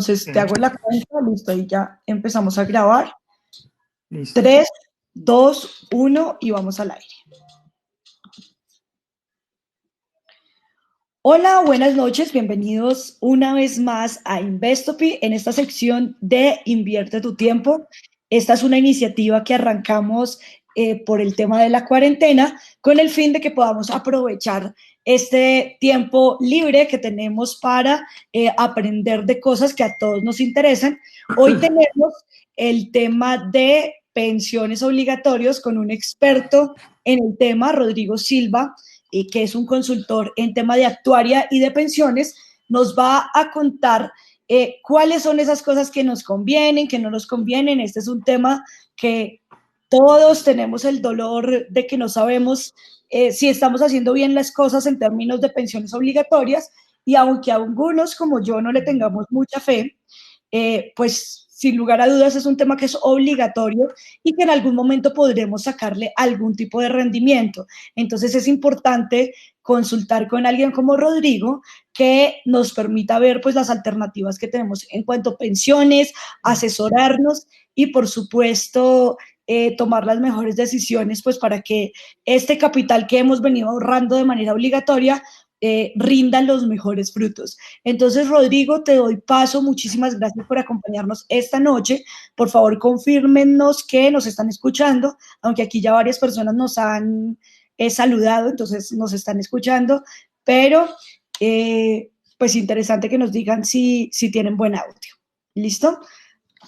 Entonces, te Ok, hago la cuenta, listo, y ya empezamos a grabar. listo. 3, 2, 1 y vamos al aire. Hola, buenas noches, bienvenidos una vez más a Investopi en esta sección de Invierte tu tiempo. Esta es una iniciativa que arrancamos por el tema de la cuarentena con el fin de que podamos aprovechar este tiempo libre que tenemos para aprender de cosas que a todos nos interesan. Hoy tenemos el tema de pensiones obligatorios con un experto en el tema, Rodrigo Silva, que es un consultor en tema de actuaria y de pensiones, nos va a contar cuáles son esas cosas que nos convienen, que no nos convienen. Este es un tema que todos tenemos el dolor de que no sabemos si estamos haciendo bien las cosas en términos de pensiones obligatorias, y aunque a algunos como yo no le tengamos mucha fe, pues sin lugar a dudas es un tema que es obligatorio y que en algún momento podremos sacarle algún tipo de rendimiento. Entonces es importante consultar con alguien como Rodrigo que nos permita ver pues las alternativas que tenemos en cuanto a pensiones, asesorarnos y por supuesto tomar las mejores decisiones pues para que este capital que hemos venido ahorrando de manera obligatoria rindan los mejores frutos. Entonces, Rodrigo, te doy paso. Muchísimas gracias por acompañarnos esta noche. Por favor, confírmenos que nos están escuchando, aunque aquí ya varias personas nos han saludado, entonces nos están escuchando, pero pues interesante que nos digan si tienen buen audio. ¿Listo?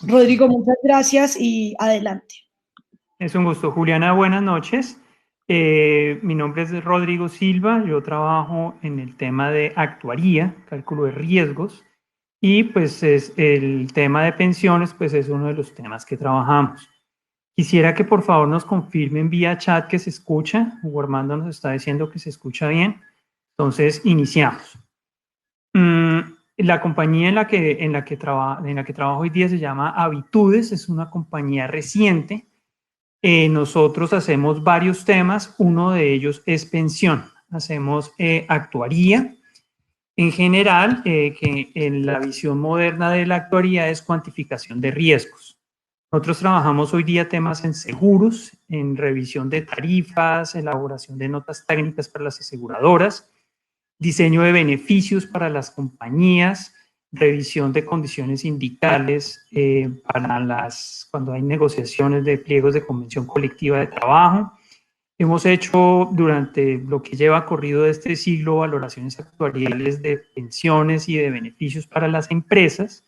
Rodrigo, muchas gracias y adelante. Es un gusto. Juliana, buenas noches. Mi nombre es Rodrigo Silva, yo trabajo en el tema de actuaría, cálculo de riesgos, y pues es el tema de pensiones, pues es uno de los temas que trabajamos. Quisiera que por favor nos confirmen vía chat que se escucha. Hugo Armando nos está diciendo que se escucha bien. Entonces, iniciamos. La compañía en la que trabajo hoy día se llama Habitudes, es una compañía reciente. Nosotros hacemos varios temas, uno de ellos es pensión. Hacemos actuaría. En general, que en la visión moderna de la actuaría es cuantificación de riesgos. Nosotros trabajamos hoy día temas en seguros, en revisión de tarifas, elaboración de notas técnicas para las aseguradoras, diseño de beneficios para las compañías, revisión de condiciones sindicales cuando hay negociaciones de pliegos de convención colectiva de trabajo. Hemos hecho durante lo que lleva corrido de este siglo valoraciones actuariales de pensiones y de beneficios para las empresas,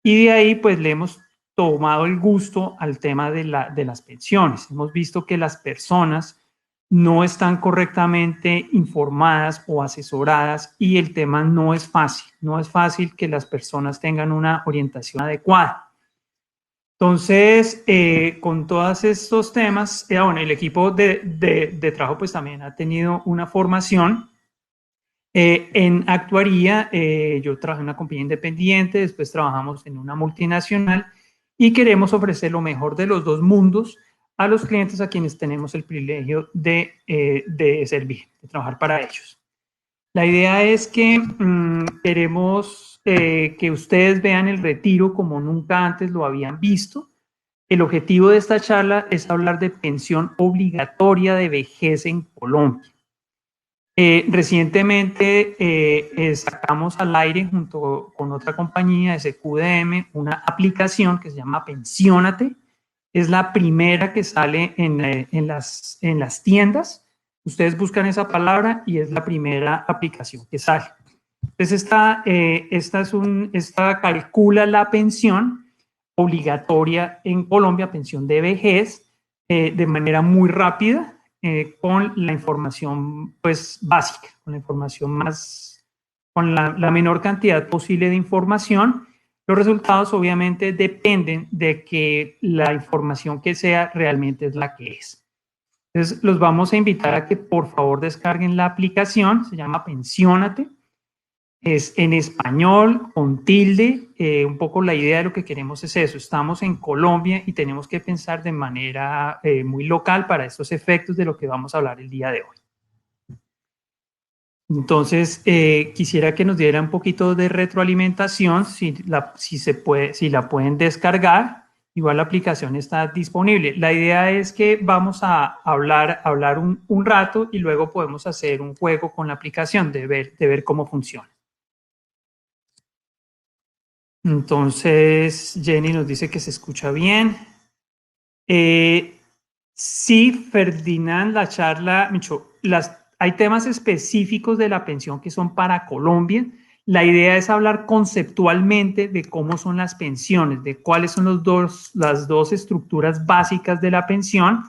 y de ahí pues le hemos tomado el gusto al tema de las pensiones. Hemos visto que las personas no están correctamente informadas o asesoradas y el tema no es fácil. No es fácil que las personas tengan una orientación adecuada. Entonces, con todos estos temas, bueno, el equipo de trabajo pues también ha tenido una formación en actuaría. Yo trabajo en una compañía independiente, después trabajamos en una multinacional y queremos ofrecer lo mejor de los dos mundos a los clientes a quienes tenemos el privilegio de servir, de trabajar para ellos. La idea es que queremos que ustedes vean el retiro como nunca antes lo habían visto. El objetivo de esta charla es hablar de pensión obligatoria de vejez en Colombia. Recientemente sacamos al aire junto con otra compañía, SQDM, una aplicación que se llama Pensiónate. Es la primera que sale en las tiendas. Ustedes buscan esa palabra y es la primera aplicación que sale. Entonces, esta calcula la pensión obligatoria en Colombia, pensión de vejez, de manera muy rápida, con la información pues básica, con la información con la menor cantidad posible de información. Los resultados obviamente dependen de que la información que sea realmente es la que es. Entonces, los vamos a invitar a que por favor descarguen la aplicación, se llama Pensiónate. Es en español, con tilde. Un poco la idea de lo que queremos es eso. Estamos en Colombia y tenemos que pensar de manera muy local para estos efectos de lo que vamos a hablar el día de hoy. Entonces, quisiera que nos diera un poquito de retroalimentación, si la pueden descargar. Igual la aplicación está disponible. La idea es que vamos a hablar un rato y luego podemos hacer un juego con la aplicación de ver cómo funciona. Entonces, Jenny nos dice que se escucha bien. Sí, Ferdinand, la charla, Micho, hay temas específicos de la pensión que son para Colombia. La idea es hablar conceptualmente de cómo son las pensiones, de cuáles son las dos estructuras básicas de la pensión.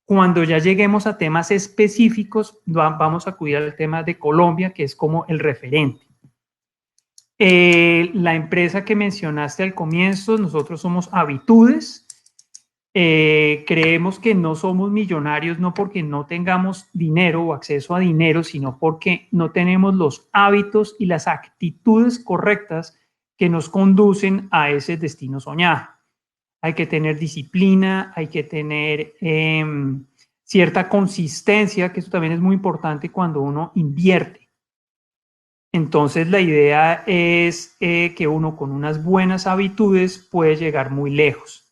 Cuando ya lleguemos a temas específicos, vamos a acudir al tema de Colombia, que es como el referente. La empresa que mencionaste al comienzo, nosotros somos Habitudes. Creemos que no somos millonarios no porque no tengamos dinero o acceso a dinero, sino porque no tenemos los hábitos y las actitudes correctas que nos conducen a ese destino soñado. Hay que tener disciplina, hay que tener cierta consistencia, que eso también es muy importante cuando uno invierte. Entonces la idea es que uno con unas buenas habitudes puede llegar muy lejos.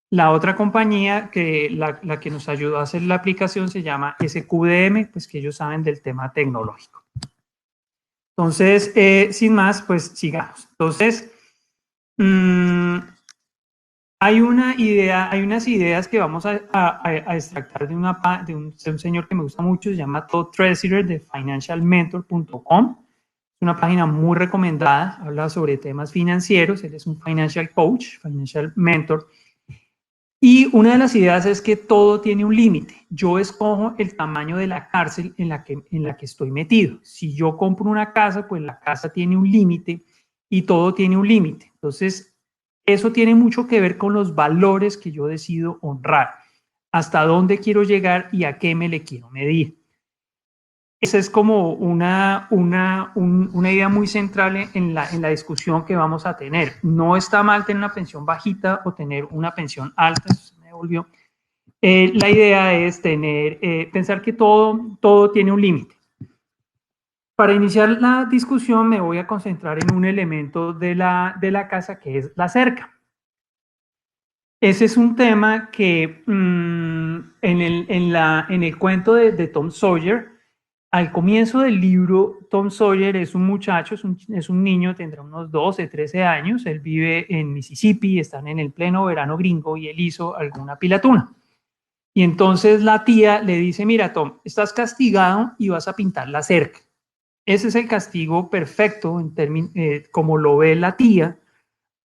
La otra compañía, la que nos ayudó a hacer la aplicación, se llama SQDM, pues que ellos saben del tema tecnológico. Entonces, sin más, pues sigamos. Entonces, hay unas ideas que vamos a extractar de un señor que me gusta mucho, se llama Todd Tresidder de financialmentor.com. Es una página muy recomendada, habla sobre temas financieros, él es un financial coach, financial mentor. Y una de las ideas es que todo tiene un límite. Yo escojo el tamaño de la cárcel en la que estoy metido. Si yo compro una casa, pues la casa tiene un límite y todo tiene un límite. Entonces, eso tiene mucho que ver con los valores que yo decido honrar. Hasta dónde quiero llegar y a qué me le quiero medir. Esa es como una idea muy central en la discusión que vamos a tener. No está mal tener una pensión bajita o tener una pensión alta, eso se me devolvió. La idea es pensar que todo tiene un límite. Para iniciar la discusión me voy a concentrar en un elemento de la casa que es la cerca. Ese es un tema que en el cuento de Tom Sawyer, al comienzo del libro, Tom Sawyer es un muchacho, es un niño, tendrá unos 12, 13 años, él vive en Mississippi, están en el pleno verano gringo y él hizo alguna pilatuna. Y entonces la tía le dice, mira Tom, estás castigado y vas a pintar la cerca. Ese es el castigo perfecto, como lo ve la tía,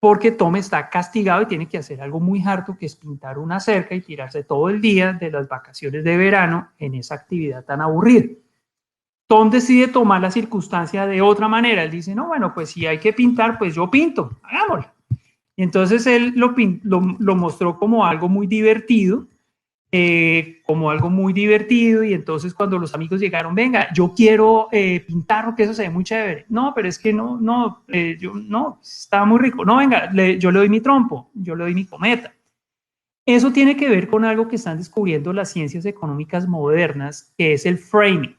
porque Tom está castigado y tiene que hacer algo muy harto, que es pintar una cerca y tirarse todo el día de las vacaciones de verano en esa actividad tan aburrida. Tom decide tomar la circunstancia de otra manera. Él dice, no, bueno, pues si hay que pintar, pues yo pinto, hagámoslo. Y entonces él lo mostró como algo muy divertido, y entonces cuando los amigos llegaron, venga, yo quiero pintar porque eso se ve muy chévere. No, pero es que no, está muy rico. No, venga, yo le doy mi trompo, yo le doy mi cometa. Eso tiene que ver con algo que están descubriendo las ciencias económicas modernas, que es el framing.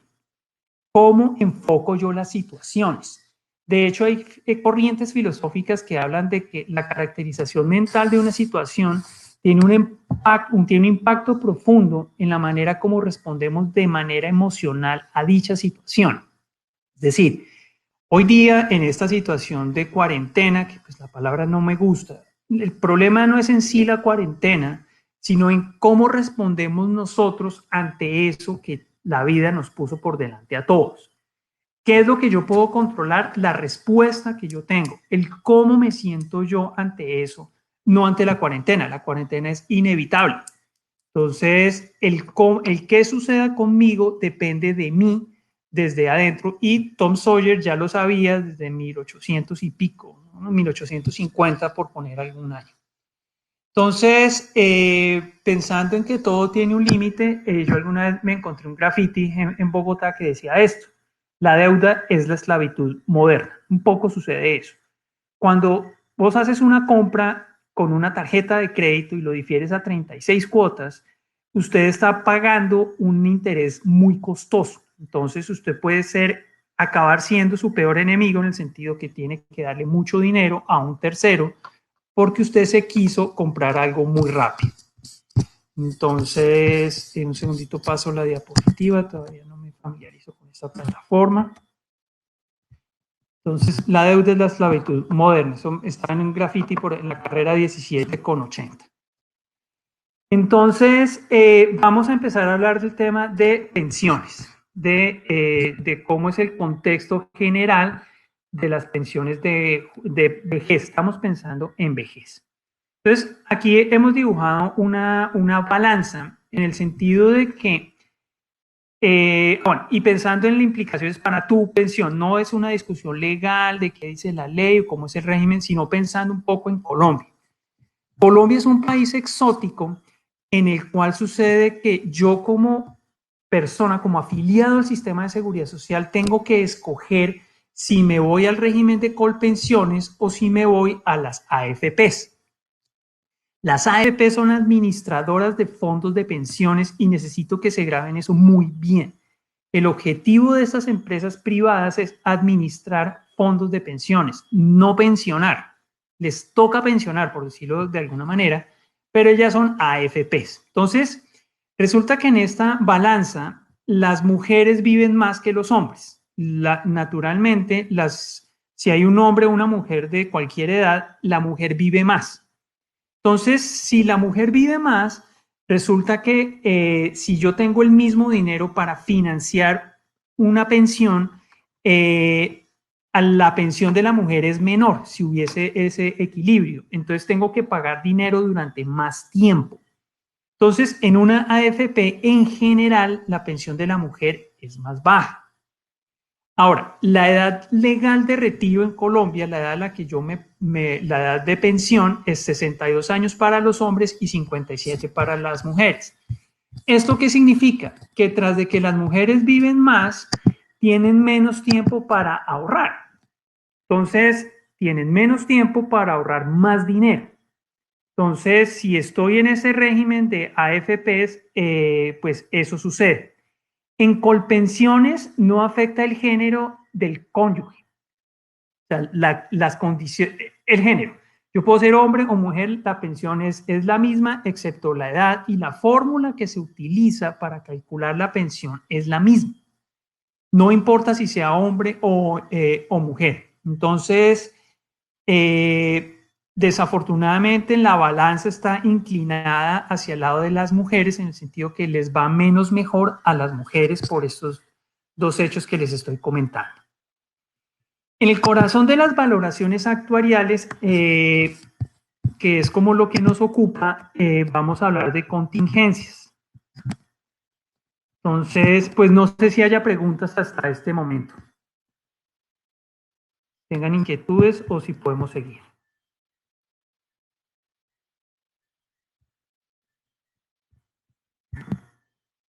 ¿Cómo enfoco yo las situaciones? De hecho, hay corrientes filosóficas que hablan de que la caracterización mental de una situación tiene un impacto profundo en la manera como respondemos de manera emocional a dicha situación. Es decir, hoy día en esta situación de cuarentena, que pues la palabra no me gusta, el problema no es en sí la cuarentena, sino en cómo respondemos nosotros ante eso que la vida nos puso por delante a todos. ¿Qué es lo que yo puedo controlar? La respuesta que yo tengo, el cómo me siento yo ante eso, no ante la cuarentena. La cuarentena es inevitable. Entonces, el qué suceda conmigo depende de mí desde adentro, y Tom Sawyer ya lo sabía desde 1800 y pico, ¿no? 1850 por poner algún año. Entonces, pensando en que todo tiene un límite, yo alguna vez me encontré un graffiti en Bogotá que decía esto: la deuda es la esclavitud moderna. Un poco sucede eso. Cuando vos haces una compra con una tarjeta de crédito y lo difieres a 36 cuotas, usted está pagando un interés muy costoso. Entonces, usted puede ser acabar siendo su peor enemigo en el sentido que tiene que darle mucho dinero a un tercero porque usted se quiso comprar algo muy rápido. Entonces, en un segundito paso la diapositiva, todavía no me familiarizo con esta plataforma. Entonces, la deuda es la esclavitud moderna. Está en un graffiti en la carrera 17,80. Entonces, vamos a empezar a hablar del tema de pensiones, de cómo es el contexto general de las pensiones de vejez. Estamos pensando en vejez. Entonces, aquí hemos dibujado una balanza en el sentido de que, bueno, y pensando en las implicaciones para tu pensión, no es una discusión legal de qué dice la ley o cómo es el régimen, sino pensando un poco en Colombia. Colombia es un país exótico en el cual sucede que yo como persona, como afiliado al sistema de seguridad social, tengo que escoger si me voy al régimen de Colpensiones o si me voy a las AFPs. Las AFP son administradoras de fondos de pensiones y necesito que se graben eso muy bien. El objetivo de estas empresas privadas es administrar fondos de pensiones, no pensionar. Les toca pensionar, por decirlo de alguna manera, pero ellas son AFPs. Entonces, resulta que en esta balanza las mujeres viven más que los hombres. Naturalmente, si hay un hombre o una mujer de cualquier edad, la mujer vive más. Entonces, si la mujer vive más, resulta que si yo tengo el mismo dinero para financiar una pensión, la pensión de la mujer es menor si hubiese ese equilibrio. Entonces, tengo que pagar dinero durante más tiempo. Entonces, en una AFP, en general, la pensión de la mujer es más baja. Ahora, la edad legal de retiro en Colombia, la edad a la que la edad de pensión es 62 años para los hombres y 57 para las mujeres. ¿Esto qué significa? Que tras de que las mujeres viven más, tienen menos tiempo para ahorrar. Entonces, tienen menos tiempo para ahorrar más dinero. Entonces, si estoy en ese régimen de AFPs, pues eso sucede. En Colpensiones no afecta el género del cónyuge, o sea, las condiciones, el género. Yo puedo ser hombre o mujer, la pensión es la misma, excepto la edad, y la fórmula que se utiliza para calcular la pensión es la misma. No importa si sea hombre o mujer. Entonces, desafortunadamente la balanza está inclinada hacia el lado de las mujeres en el sentido que les va menos mejor a las mujeres por estos dos hechos que les estoy comentando. En el corazón de las valoraciones actuariales, que es como lo que nos ocupa, vamos a hablar de contingencias. Entonces, pues no sé si haya preguntas hasta este momento. Tengan inquietudes o si podemos seguir.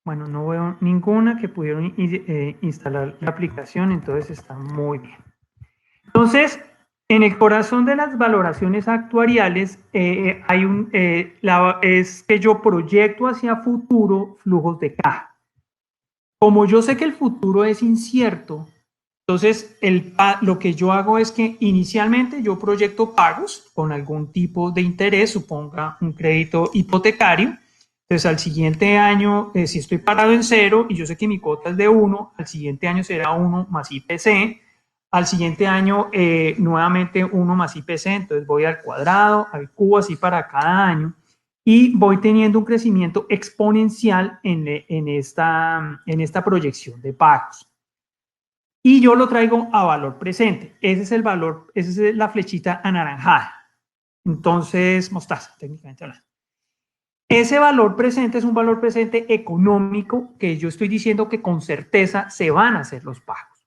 Bueno, no veo ninguna que pudieron instalar la aplicación, entonces está muy bien. Entonces, en el corazón de las valoraciones actuariales es que yo proyecto hacia futuro flujos de caja. Como yo sé que el futuro es incierto, entonces lo que yo hago es que inicialmente yo proyecto pagos con algún tipo de interés, suponga un crédito hipotecario. Entonces, al siguiente año, si estoy parado en 0 y yo sé que mi cuota es de 1, al siguiente año será 1 más IPC. Al siguiente año, nuevamente 1 más IPC. Entonces, voy al cuadrado, al cubo, así para cada año. Y voy teniendo un crecimiento exponencial en esta proyección de pagos. Y yo lo traigo a valor presente. Ese es el valor, esa es la flechita anaranjada. Entonces, mostaza, técnicamente hablando. Ese valor presente es un valor presente económico que yo estoy diciendo que con certeza se van a hacer los pagos.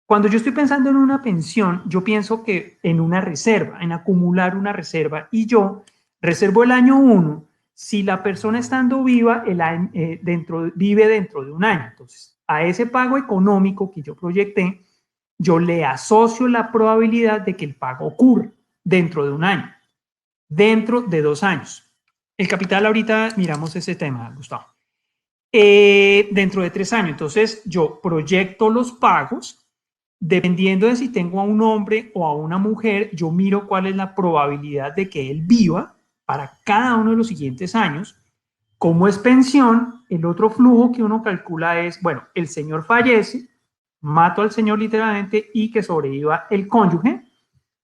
Cuando yo estoy pensando en una pensión, yo pienso que en una reserva, en acumular una reserva, y yo reservo el año 1. Si la persona estando viva, vive dentro de un año. Entonces, a ese pago económico que yo proyecté, yo le asocio la probabilidad de que el pago ocurra dentro de un año, dentro de 2 años. El capital, ahorita miramos ese tema, Gustavo. Dentro de 3 años. Entonces, yo proyecto los pagos dependiendo de si tengo a un hombre o a una mujer, yo miro cuál es la probabilidad de que él viva para cada uno de los siguientes años. Como es pensión, el otro flujo que uno calcula es, bueno, el señor fallece, mato al señor literalmente y que sobreviva el cónyuge.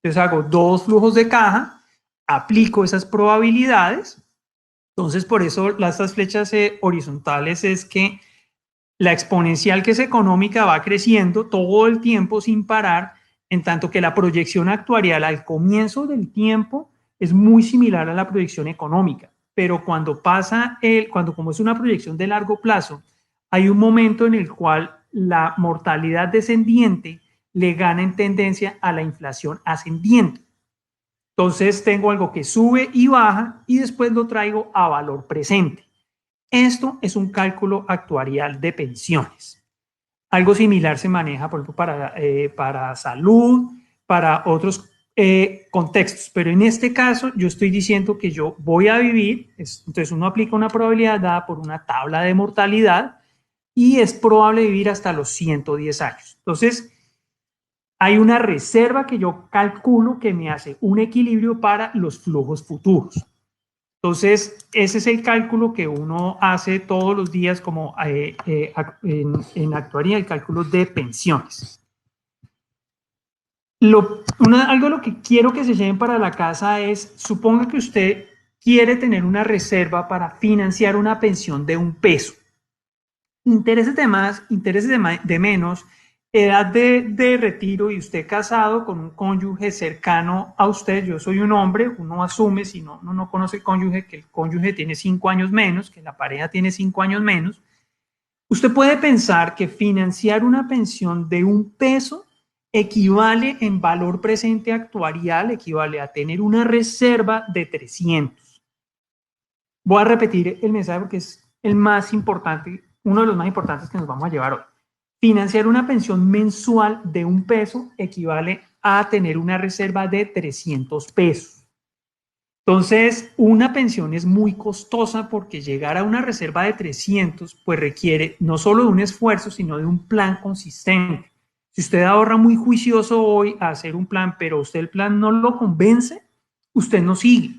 Entonces hago dos flujos de caja, aplico esas probabilidades. Entonces, por eso estas flechas horizontales es que la exponencial, que es económica, va creciendo todo el tiempo sin parar, en tanto que la proyección actuarial al comienzo del tiempo es muy similar a la proyección económica. Pero cuando como es una proyección de largo plazo, hay un momento en el cual la mortalidad descendiente le gana en tendencia a la inflación ascendiente. Entonces tengo algo que sube y baja y después lo traigo a valor presente. Esto es un cálculo actuarial de pensiones. Algo similar se maneja, por ejemplo, para salud, para otros contextos, pero en este caso yo estoy diciendo que yo voy a vivir, entonces uno aplica una probabilidad dada por una tabla de mortalidad y es probable vivir hasta los 110 años. Entonces, hay una reserva que yo calculo que me hace un equilibrio para los flujos futuros. Entonces, ese es el cálculo que uno hace todos los días como en actuaría, el cálculo de pensiones. Algo lo que quiero que se lleven para la casa es, suponga que usted quiere tener una reserva para financiar una pensión de $1. Intereses de más, intereses de menos, edad de retiro y usted casado con un cónyuge cercano a usted. Yo soy un hombre, uno asume, si no, uno no conoce el cónyuge, que el cónyuge tiene 5 años menos, que la pareja tiene 5 años menos. Usted puede pensar que financiar una pensión de $1 equivale en valor presente actuarial, equivale a tener una reserva de 300. Voy a repetir el mensaje porque es el más importante, uno de los más importantes que nos vamos a llevar hoy. Financiar una pensión mensual de $1 equivale a tener una reserva de $300. Entonces, una pensión es muy costosa porque llegar a una reserva de 300 pues requiere no solo de un esfuerzo, sino de un plan consistente. Si usted ahorra muy juicioso hoy a hacer un plan, pero usted el plan no lo convence, usted no sigue.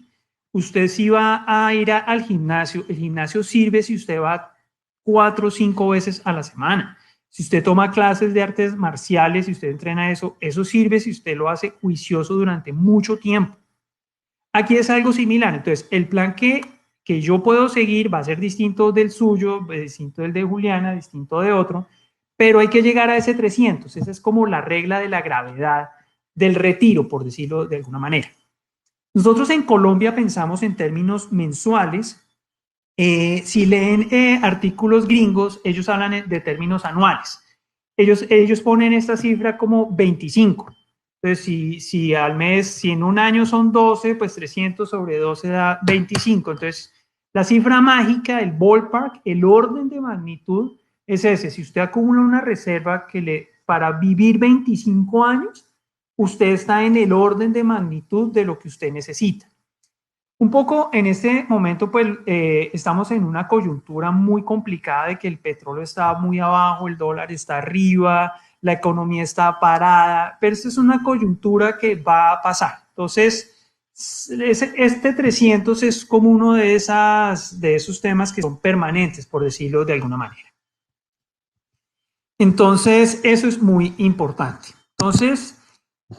Usted sí va a ir al gimnasio, el gimnasio sirve si usted va 4 o 5 veces a la semana. Si usted toma clases de artes marciales, si usted entrena eso, eso sirve si usted lo hace juicioso durante mucho tiempo. Aquí es algo similar. Entonces, el plan que yo puedo seguir va a ser distinto del suyo, distinto del de Juliana, distinto de otro, pero hay que llegar a ese 300. Esa es como la regla de la gravedad del retiro, por decirlo de alguna manera. Nosotros en Colombia pensamos en términos mensuales. Si leen artículos gringos, ellos hablan de términos anuales. Ellos ponen esta cifra como 25. Entonces, si al mes, si en un año son 12, pues 300 sobre 12 da 25. Entonces, la cifra mágica, el ballpark, el orden de magnitud es ese. Si usted acumula una reserva para vivir 25 años, usted está en el orden de magnitud de lo que usted necesita. Un poco en este momento, pues estamos en una coyuntura muy complicada de que el petróleo está muy abajo, el dólar está arriba, la economía está parada, pero esta es una coyuntura que va a pasar. Entonces, este 300 es como uno de esos temas que son permanentes, por decirlo de alguna manera. Entonces, eso es muy importante. Entonces,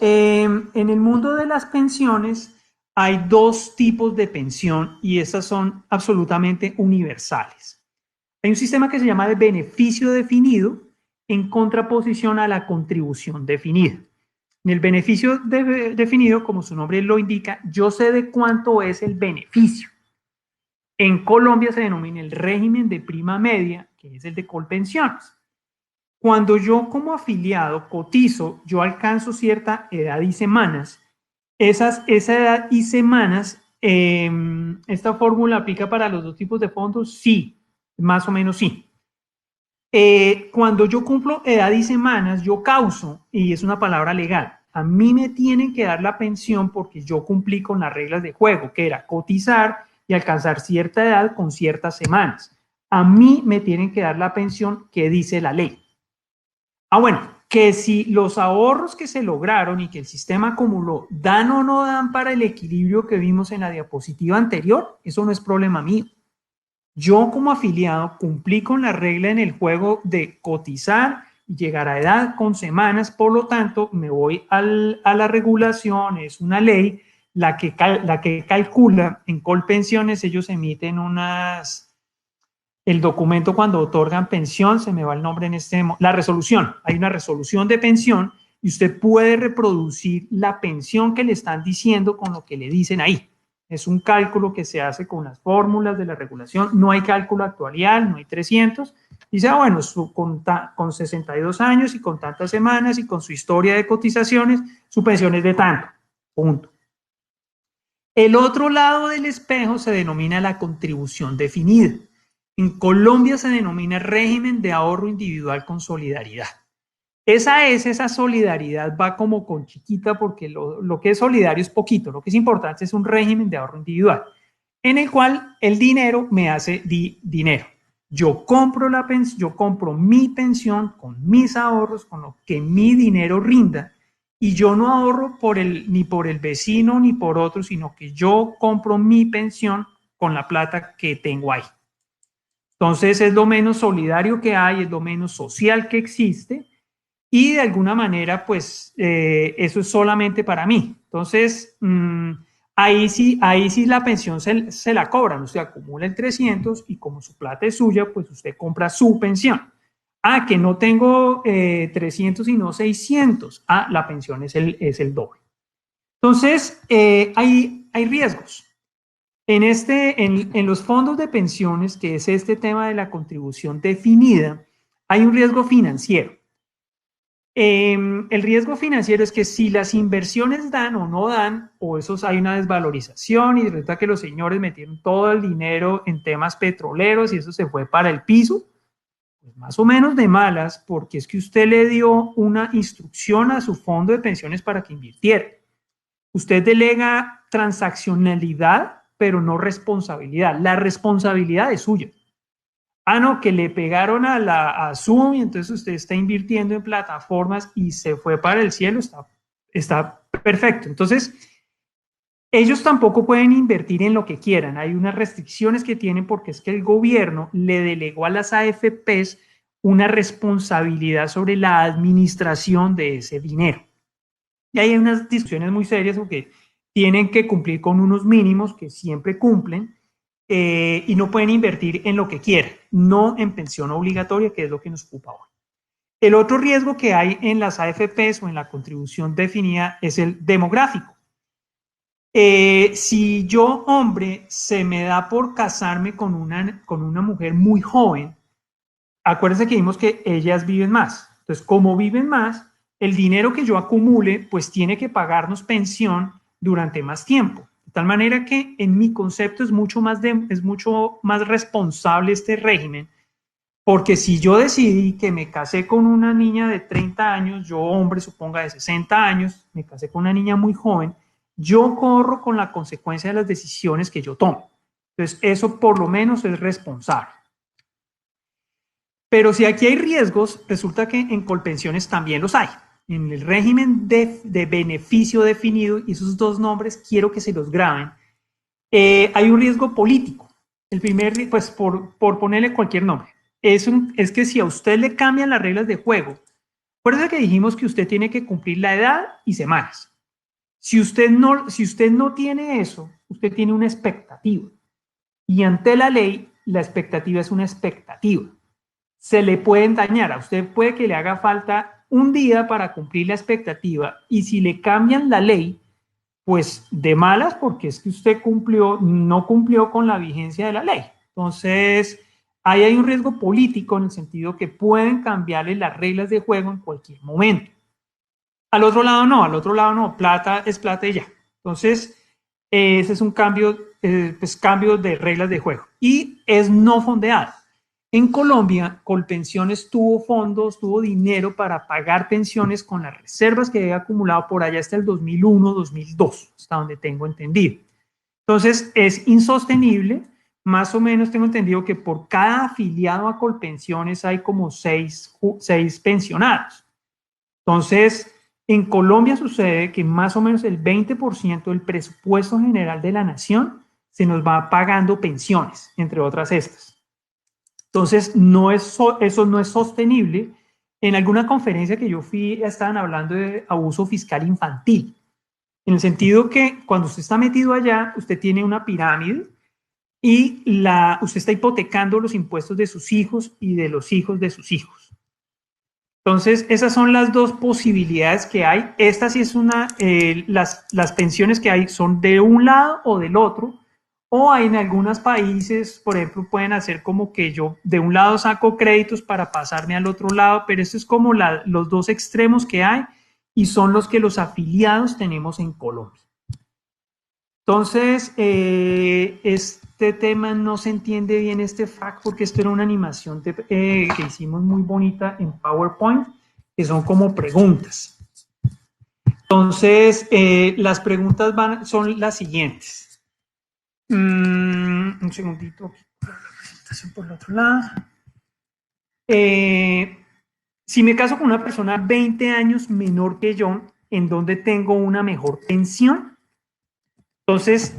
en el mundo de las pensiones hay dos tipos de pensión y estas son absolutamente universales. Hay un sistema que se llama de beneficio definido en contraposición a la contribución definida. En el beneficio definido, como su nombre lo indica, yo sé de cuánto es el beneficio. En Colombia se denomina el régimen de prima media, que es el de Colpensiones. Cuando yo como afiliado cotizo, yo alcanzo cierta edad y semanas. Esa edad y semanas, ¿esta fórmula aplica para los dos tipos de fondos? Sí, más o menos sí. Cuando yo cumplo edad y semanas, yo causo, y es una palabra legal, a mí me tienen que dar la pensión porque yo cumplí con las reglas de juego, que era cotizar y alcanzar cierta edad con ciertas semanas. A mí me tienen que dar la pensión que dice la ley. Bueno, que si los ahorros que se lograron y que el sistema acumuló dan o no dan para el equilibrio que vimos en la diapositiva anterior, eso no es problema mío. Yo como afiliado cumplí con la regla en el juego de cotizar y llegar a edad con semanas, por lo tanto me voy a la regulación, es una ley la que calcula en Colpensiones, ellos emiten el documento cuando otorgan pensión, se me va el nombre en la resolución, hay una resolución de pensión y usted puede reproducir la pensión que le están diciendo con lo que le dicen ahí. Es un cálculo que se hace con las fórmulas de la regulación, no hay cálculo actuarial, no hay 300. Dice, bueno, con 62 años y con tantas semanas y con su historia de cotizaciones, su pensión es de tanto, punto. El otro lado del espejo se denomina la contribución definida. En Colombia se denomina régimen de ahorro individual con solidaridad. Esa solidaridad va como con chiquita porque lo que es solidario es poquito, lo que es importante es un régimen de ahorro individual en el cual el dinero me hace dinero. Yo compro mi pensión con mis ahorros, con lo que mi dinero rinda y yo no ahorro ni por el vecino ni por otro, sino que yo compro mi pensión con la plata que tengo ahí. Entonces es lo menos solidario que hay, es lo menos social que existe y de alguna manera pues eso es solamente para mí. Entonces ahí sí la pensión se la cobran, usted acumula el 300 y como su plata es suya pues usted compra su pensión. Que no tengo 300 sino 600, la pensión es el doble. Entonces hay riesgos. En los fondos de pensiones, que es este tema de la contribución definida, hay un riesgo financiero. El riesgo financiero es que si las inversiones dan o no dan, o hay una desvalorización y resulta que los señores metieron todo el dinero en temas petroleros y eso se fue para el piso, pues más o menos de malas, porque es que usted le dio una instrucción a su fondo de pensiones para que invirtiera. Usted delega transaccionalidad, pero no responsabilidad. La responsabilidad es suya. No, que le pegaron a Zoom y entonces usted está invirtiendo en plataformas y se fue para el cielo, está perfecto. Entonces, ellos tampoco pueden invertir en lo que quieran. Hay unas restricciones que tienen porque es que el gobierno le delegó a las AFPs una responsabilidad sobre la administración de ese dinero. Y hay unas discusiones muy serias porque tienen que cumplir con unos mínimos que siempre cumplen y no pueden invertir en lo que quieran, no en pensión obligatoria, que es lo que nos ocupa hoy. El otro riesgo que hay en las AFPs o en la contribución definida es el demográfico. Si yo, hombre, se me da por casarme con una mujer muy joven, acuérdense que vimos que ellas viven más. Entonces, como viven más, el dinero que yo acumule, pues tiene que pagarnos pensión durante más tiempo. De tal manera que en mi concepto es mucho más responsable este régimen, porque si yo decidí que me casé con una niña de 30 años, yo hombre suponga de 60 años, me casé con una niña muy joven, yo corro con la consecuencia de las decisiones que yo tomo. Entonces, eso por lo menos es responsable. Pero si aquí hay riesgos, resulta que en Colpensiones también los hay. En el régimen de beneficio definido, y esos dos nombres quiero que se los graben, hay un riesgo político. El primer, pues por ponerle cualquier nombre, es que si a usted le cambian las reglas de juego, acuérdense que dijimos que usted tiene que cumplir la edad y semanas. Si usted no tiene eso, usted tiene una expectativa. Y ante la ley, la expectativa es una expectativa. Se le pueden dañar. A usted puede que le haga falta un día para cumplir la expectativa y si le cambian la ley, pues de malas porque es que usted no cumplió con la vigencia de la ley. Entonces, ahí hay un riesgo político en el sentido que pueden cambiarle las reglas de juego en cualquier momento. Al otro lado no, plata es plata y ya. Entonces, ese es un cambio de reglas de juego y es no fondeado. En Colombia, Colpensiones tuvo dinero para pagar pensiones con las reservas que había acumulado por allá hasta el 2001, 2002, hasta donde tengo entendido. Entonces, es insostenible. Más o menos tengo entendido que por cada afiliado a Colpensiones hay como seis pensionados. Entonces, en Colombia sucede que más o menos el 20% del presupuesto general de la nación se nos va pagando pensiones, entre otras estas. Entonces, eso no es sostenible. En alguna conferencia que yo fui, estaban hablando de abuso fiscal infantil, en el sentido que cuando usted está metido allá, usted tiene una pirámide y usted está hipotecando los impuestos de sus hijos y de los hijos de sus hijos. Entonces, esas son las dos posibilidades que hay. Esta sí es las pensiones que hay son de un lado o del otro, o hay en algunos países, por ejemplo, pueden hacer como que yo de un lado saco créditos para pasarme al otro lado, pero esto es como los dos extremos que hay y son los que los afiliados tenemos en Colombia. Entonces, este tema no se entiende bien, este fact, porque esto era una animación que hicimos muy bonita en PowerPoint, que son como preguntas. Entonces, las preguntas son las siguientes. Un segundito, la presentación por el otro lado. Si me caso con una persona 20 años menor que yo, ¿en dónde tengo una mejor pensión? Entonces,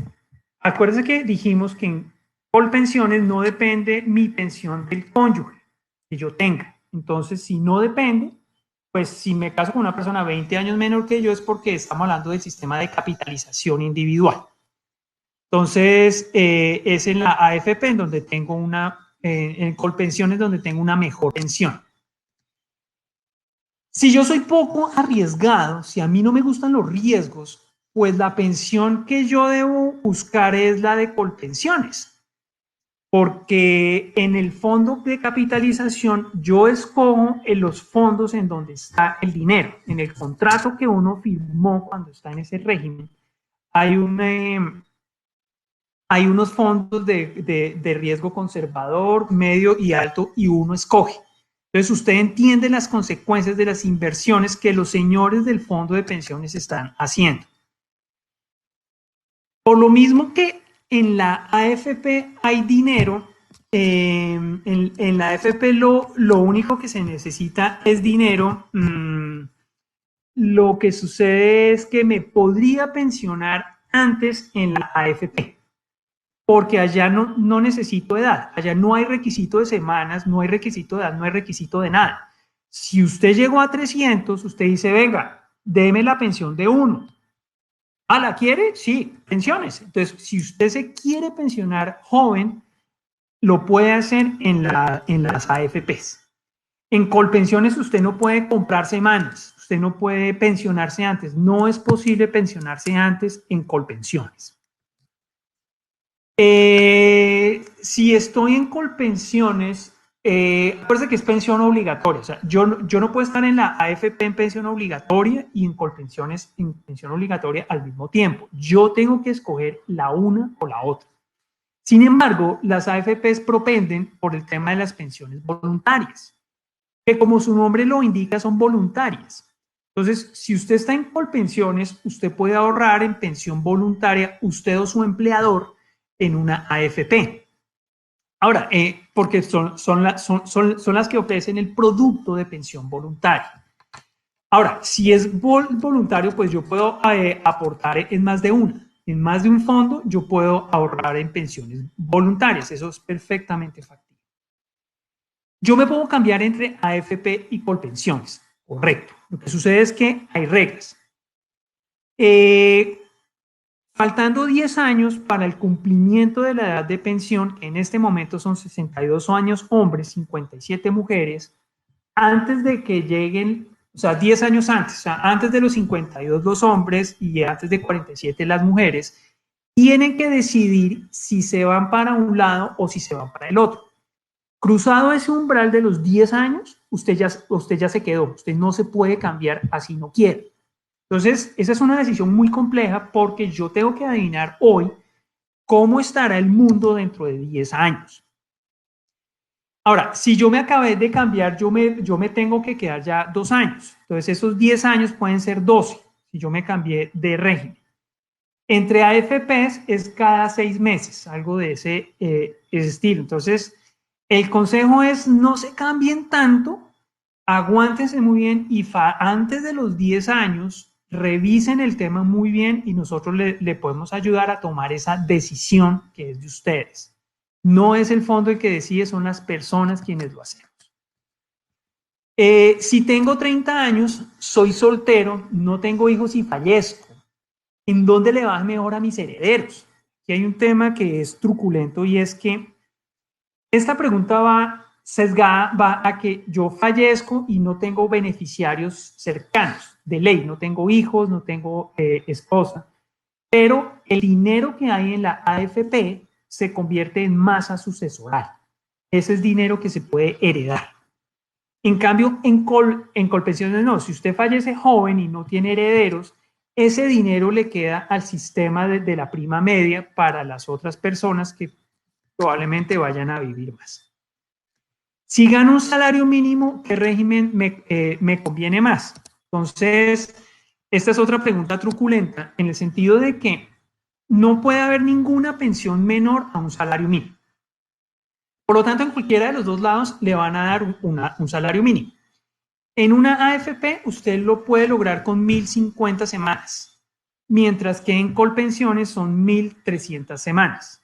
acuérdense que dijimos que en Colpensiones no depende mi pensión del cónyuge que yo tenga. Entonces, si no depende, pues si me caso con una persona 20 años menor que yo es porque estamos hablando del sistema de capitalización individual. Entonces, es en la AFP en donde tengo en Colpensiones donde tengo una mejor pensión. Si yo soy poco arriesgado, si a mí no me gustan los riesgos, pues la pensión que yo debo buscar es la de Colpensiones, porque en el fondo de capitalización yo escojo en los fondos en donde está el dinero. En el contrato que uno firmó cuando está en ese régimen, hay unos fondos de riesgo conservador, medio y alto, y uno escoge. Entonces usted entiende las consecuencias de las inversiones que los señores del fondo de pensiones están haciendo. Por lo mismo que en la AFP hay dinero, en la AFP lo único que se necesita es dinero. Lo que sucede es que me podría pensionar antes en la AFP, porque allá no necesito edad, allá no hay requisito de semanas, no hay requisito de edad, no hay requisito de nada. Si usted llegó a 300, usted dice, venga, deme la pensión de uno. ¿Ah, la quiere? Sí, pensiones. Entonces, si usted se quiere pensionar joven, lo puede hacer en las AFPs. En Colpensiones usted no puede comprar semanas, usted no puede pensionarse antes, no es posible pensionarse antes en Colpensiones. Si estoy en Colpensiones, acuérdense que es pensión obligatoria, o sea, yo no puedo estar en la AFP en pensión obligatoria y en Colpensiones en pensión obligatoria al mismo tiempo. Yo tengo que escoger la una o la otra. Sin embargo, las AFPs propenden por el tema de las pensiones voluntarias, que como su nombre lo indica, son voluntarias. Entonces, si usted está en Colpensiones, usted puede ahorrar en pensión voluntaria, usted o su empleador, en una AFP. Ahora, porque son las que ofrecen el producto de pensión voluntaria. Ahora, si es voluntario, pues yo puedo aportar en más de una. En más de un fondo, yo puedo ahorrar en pensiones voluntarias. Eso es perfectamente factible. Yo me puedo cambiar entre AFP y Colpensiones. Correcto. Lo que sucede es que hay reglas. Faltando 10 años para el cumplimiento de la edad de pensión, que en este momento son 62 años hombres, 57 mujeres, antes de que lleguen, o sea, 10 años antes, o sea, antes de los 52 los hombres y antes de 47 las mujeres, tienen que decidir si se van para un lado o si se van para el otro. Cruzado ese umbral de los 10 años, usted ya se quedó, usted no se puede cambiar así no quiere. Entonces, esa es una decisión muy compleja porque yo tengo que adivinar hoy cómo estará el mundo dentro de 10 años. Ahora, si yo me acabé de cambiar, yo me tengo que quedar ya 2 años. Entonces, esos 10 años pueden ser 12 si yo me cambié de régimen. Entre AFPs es cada 6 meses, algo de ese estilo. Entonces, el consejo es no se cambien tanto aguántense muy bien y antes de los 10 años, revisen el tema muy bien y nosotros le podemos ayudar a tomar esa decisión que es de ustedes. No es el fondo el que decide, son las personas quienes lo hacemos. Si tengo 30 años, soy soltero, no tengo hijos y fallezco, ¿en dónde le va mejor a mis herederos? Aquí hay un tema que es truculento y es que esta pregunta va sesgada, va a que yo fallezco y no tengo beneficiarios cercanos, de ley, no tengo hijos, no tengo esposa, pero el dinero que hay en la AFP se convierte en masa sucesoral. Ese es dinero que se puede heredar. En cambio, en Colpensiones no. Si usted fallece joven y no tiene herederos, ese dinero le queda al sistema de la prima media para las otras personas que probablemente vayan a vivir más. Si gano un salario mínimo, ¿qué régimen me conviene más? Entonces, esta es otra pregunta truculenta en el sentido de que no puede haber ninguna pensión menor a un salario mínimo. Por lo tanto, en cualquiera de los dos lados le van a dar un salario mínimo. En una AFP usted lo puede lograr con 1.050 semanas, mientras que en Colpensiones son 1.300 semanas.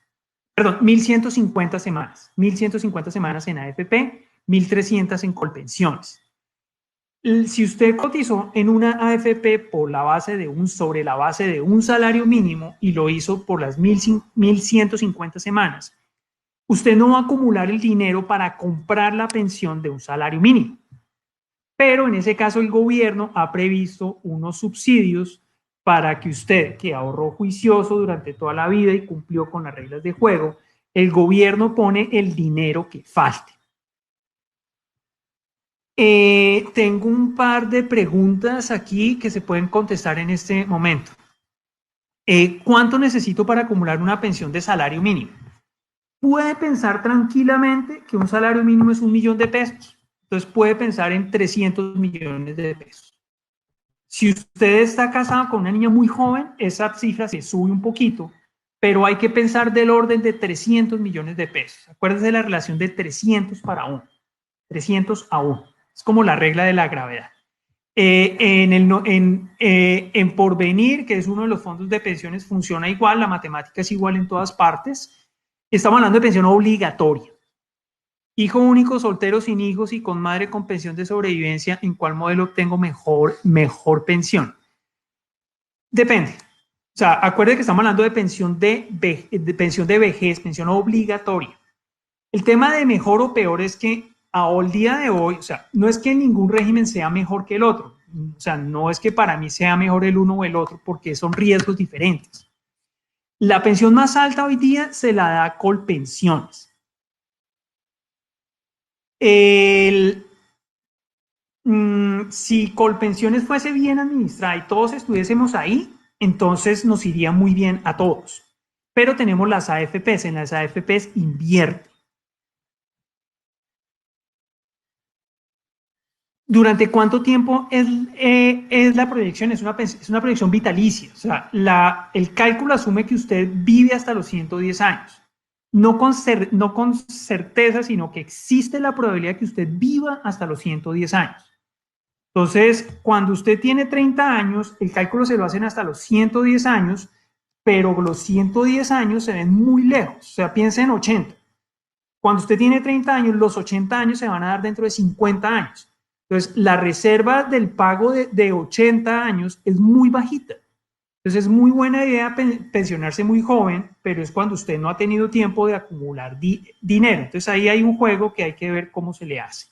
Perdón, 1.150 semanas. 1.150 semanas en AFP, 1.300 en Colpensiones. Si usted cotizó en una AFP por la base de sobre la base de un salario mínimo y lo hizo por las 1.150 semanas, usted no va a acumular el dinero para comprar la pensión de un salario mínimo. Pero en ese caso el gobierno ha previsto unos subsidios para que usted, que ahorró juicioso durante toda la vida y cumplió con las reglas de juego, el gobierno pone el dinero que falte. Tengo un par de preguntas aquí que se pueden contestar en este momento. ¿Cuánto necesito para acumular una pensión de salario mínimo? Puede pensar tranquilamente que un salario mínimo es 1.000.000 de pesos. Entonces puede pensar en 300 millones de pesos. Si usted está casado con una niña muy joven, esa cifra se sube un poquito, pero hay que pensar del orden de 300 millones de pesos. Acuérdense de la relación de 300 para 1. 300 a 1. Es como la regla de la gravedad. En Porvenir, que es uno de los fondos de pensiones, funciona igual, la matemática es igual en todas partes. Estamos hablando de pensión obligatoria. Hijo único, soltero, sin hijos y con madre con pensión de sobrevivencia, ¿en cuál modelo obtengo mejor pensión? Depende. O sea, acuérdense que estamos hablando de pensión de vejez, pensión obligatoria. El tema de mejor o peor es que al día de hoy, o sea, no es que ningún régimen sea mejor que el otro. O sea, no es que para mí sea mejor el uno o el otro, porque son riesgos diferentes. La pensión más alta hoy día se la da Colpensiones. Si Colpensiones fuese bien administrada y todos estuviésemos ahí, entonces nos iría muy bien a todos. Pero tenemos las AFPs, en las AFPs invierte. ¿Durante cuánto tiempo es la proyección? Es una proyección vitalicia. O sea, el cálculo asume que usted vive hasta los 110 años. No con certeza, sino que existe la probabilidad de que usted viva hasta los 110 años. Entonces, cuando usted tiene 30 años, el cálculo se lo hacen hasta los 110 años, pero los 110 años se ven muy lejos. O sea, piensa en 80. Cuando usted tiene 30 años, los 80 años se van a dar dentro de 50 años. Entonces, la reserva del pago de 80 años es muy bajita. Entonces, es muy buena idea pensionarse muy joven, pero es cuando usted no ha tenido tiempo de acumular dinero. Entonces, ahí hay un juego que hay que ver cómo se le hace.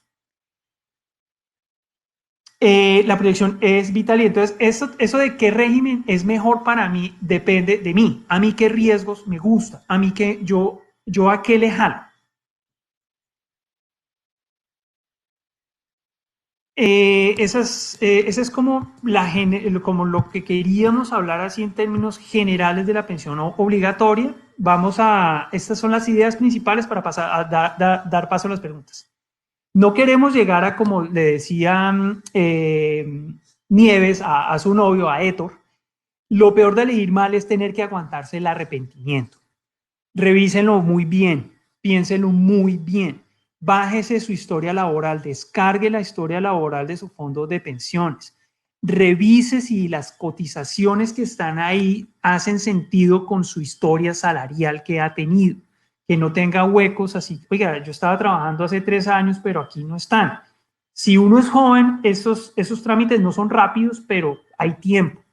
La proyección es vital y entonces eso de qué régimen es mejor para mí depende de mí. A mí qué riesgos me gusta, a mí que yo a qué le jalo. Esa es como lo que queríamos hablar así en términos generales de la pensión obligatoria. Estas son las ideas principales para pasar a dar paso a las preguntas. No queremos llegar a, como le decía Nieves a su novio, a Héctor, lo peor de elegir mal es tener que aguantarse el arrepentimiento. Revísenlo muy bien, piénsenlo muy bien. bájese su historia laboral, descargue la historia laboral de su fondo de pensiones, revise si las cotizaciones que están ahí hacen sentido con su historia salarial que ha tenido, que no tenga huecos así, oiga, yo estaba trabajando hace 3 años, pero aquí no están. Si uno es joven, esos trámites no son rápidos, pero hay tiempo.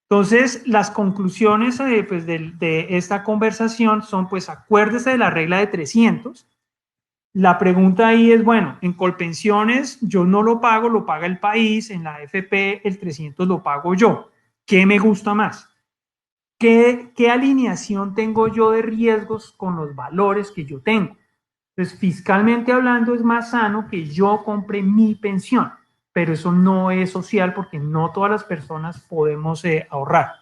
Entonces, las conclusiones pues, de esta conversación son, pues, acuérdese de la regla de 300. La pregunta ahí es, bueno, en Colpensiones yo no lo pago, lo paga el país, en la AFP el 300 lo pago yo. ¿Qué me gusta más? ¿Qué alineación tengo yo de riesgos con los valores que yo tengo? Entonces, fiscalmente hablando, es más sano que yo compre mi pensión, pero eso no es social porque no todas las personas podemos ahorrar.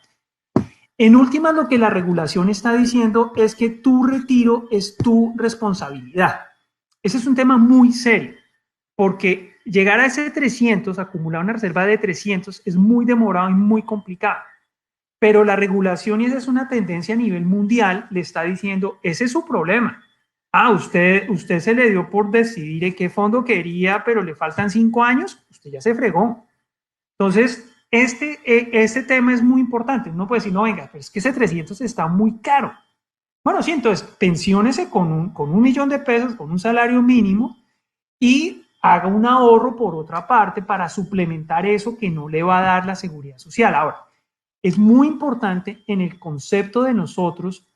En últimas, lo que la regulación está diciendo es que tu retiro es tu responsabilidad. Ese es un tema muy serio, porque llegar a ese 300, acumular una reserva de 300, es muy demorado y muy complicado. Pero la regulación, y esa es una tendencia a nivel mundial, le está diciendo, ese es su problema. Usted se le dio por decidir en qué fondo quería, pero le faltan 5 años, usted ya se fregó. Entonces, este tema es muy importante. Uno puede decir, no, venga, pero es que ese 300 está muy caro. Bueno, sí, entonces, pensiónese con un millón de pesos, con un salario mínimo, y haga un ahorro por otra parte para suplementar eso que no le va a dar la seguridad social. Ahora, es muy importante en el concepto de nosotros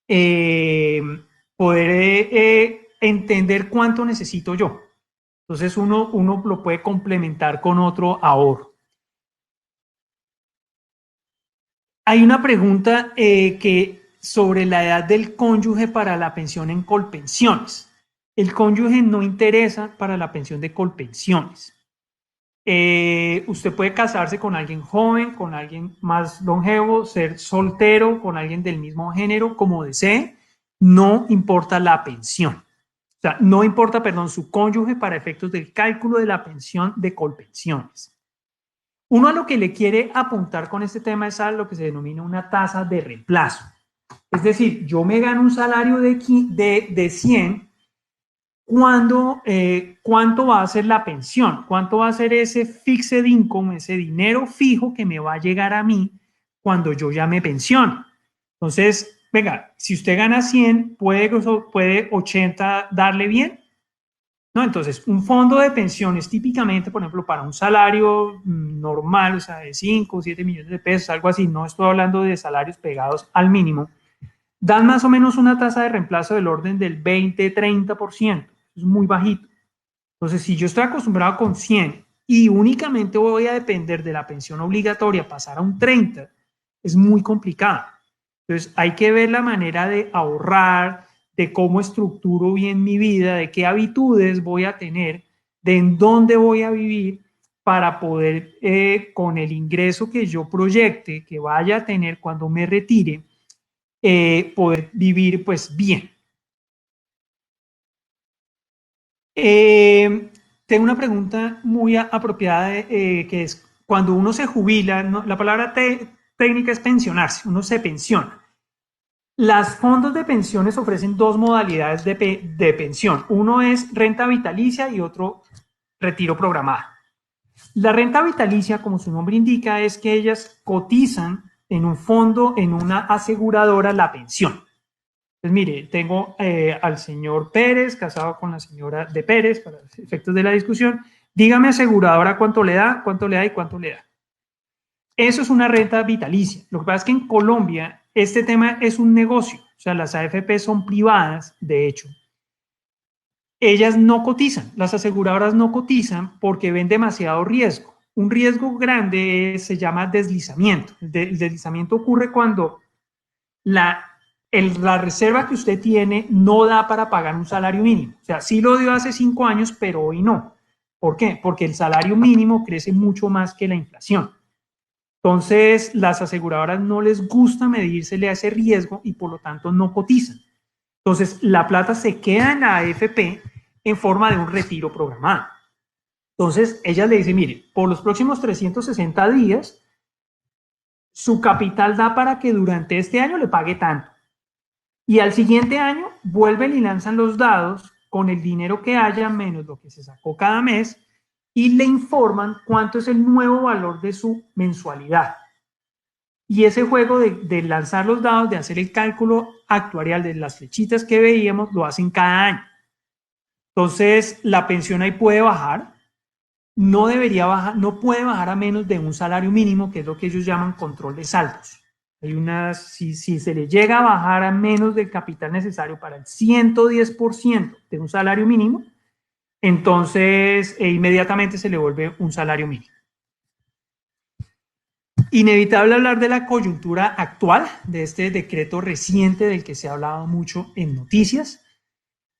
eh, poder entender cuánto necesito yo. Entonces uno lo puede complementar con otro ahorro. Hay una pregunta sobre la edad del cónyuge para la pensión en Colpensiones. El cónyuge no interesa para la pensión de Colpensiones. Usted puede casarse con alguien joven, con alguien más longevo, ser soltero, con alguien del mismo género, como desee. No importa la pensión. O sea, no importa, perdón, su cónyuge para efectos del cálculo de la pensión de Colpensiones. Uno a lo que le quiere apuntar con este tema es a lo que se denomina una tasa de reemplazo. Es decir, yo me gano un salario de 100, ¿cuánto va a ser la pensión? ¿Cuánto va a ser ese fixed income, ese dinero fijo que me va a llegar a mí cuando yo ya me pensione? Entonces, venga, si usted gana 100, ¿puede 80 darle bien? ¿No? Entonces, un fondo de pensiones típicamente, por ejemplo, para un salario normal, o sea, de 5 o 7 millones de pesos, algo así, no estoy hablando de salarios pegados al mínimo, dan más o menos una tasa de reemplazo del orden del 20-30%. Es muy bajito. Entonces, si yo estoy acostumbrado con 100 y únicamente voy a depender de la pensión obligatoria, pasar a un 30, es muy complicado. Entonces, hay que ver la manera de ahorrar, de cómo estructuro bien mi vida, de qué habitudes voy a tener, de en dónde voy a vivir para poder, con el ingreso que yo proyecte, que vaya a tener cuando me retire, poder vivir pues bien. Tengo una pregunta muy apropiada que es, cuando uno se jubila, ¿no? La palabra técnica es pensionarse, uno se pensiona. Las fondos de pensiones ofrecen dos modalidades de pensión. Uno es renta vitalicia y otro retiro programado. La renta vitalicia, como su nombre indica, es que ellas cotizan en un fondo, en una aseguradora, la pensión. Pues mire, tengo al señor Pérez, casado con la señora de Pérez, para los efectos de la discusión. Dígame, aseguradora, cuánto le da y cuánto le da. Eso es una renta vitalicia. Lo que pasa es que en Colombia este tema es un negocio. O sea, las AFP son privadas, de hecho. Ellas no cotizan, las aseguradoras no cotizan porque ven demasiado riesgo. Un riesgo grande se llama deslizamiento. El deslizamiento ocurre cuando la reserva que usted tiene no da para pagar un salario mínimo. O sea, sí lo dio hace 5 años, pero hoy no. ¿Por qué? Porque el salario mínimo crece mucho más que la inflación. Entonces, las aseguradoras no les gusta medírsele a ese riesgo y por lo tanto no cotizan. Entonces, la plata se queda en la AFP en forma de un retiro programado. Entonces, ellas le dicen, mire, por los próximos 360 días, su capital da para que durante este año le pague tanto. Y al siguiente año vuelven y lanzan los dados con el dinero que haya menos lo que se sacó cada mes y le informan cuánto es el nuevo valor de su mensualidad. Y ese juego de lanzar los dados, de hacer el cálculo actuarial de las flechitas que veíamos, lo hacen cada año. Entonces, la pensión ahí puede bajar, no debería bajar, no puede bajar a menos de un salario mínimo, que es lo que ellos llaman control de saldos. Hay si se le llega a bajar a menos del capital necesario para el 110% de un salario mínimo, entonces inmediatamente se le vuelve un salario mínimo. Inevitable hablar de la coyuntura actual, de este decreto reciente del que se ha hablado mucho en noticias.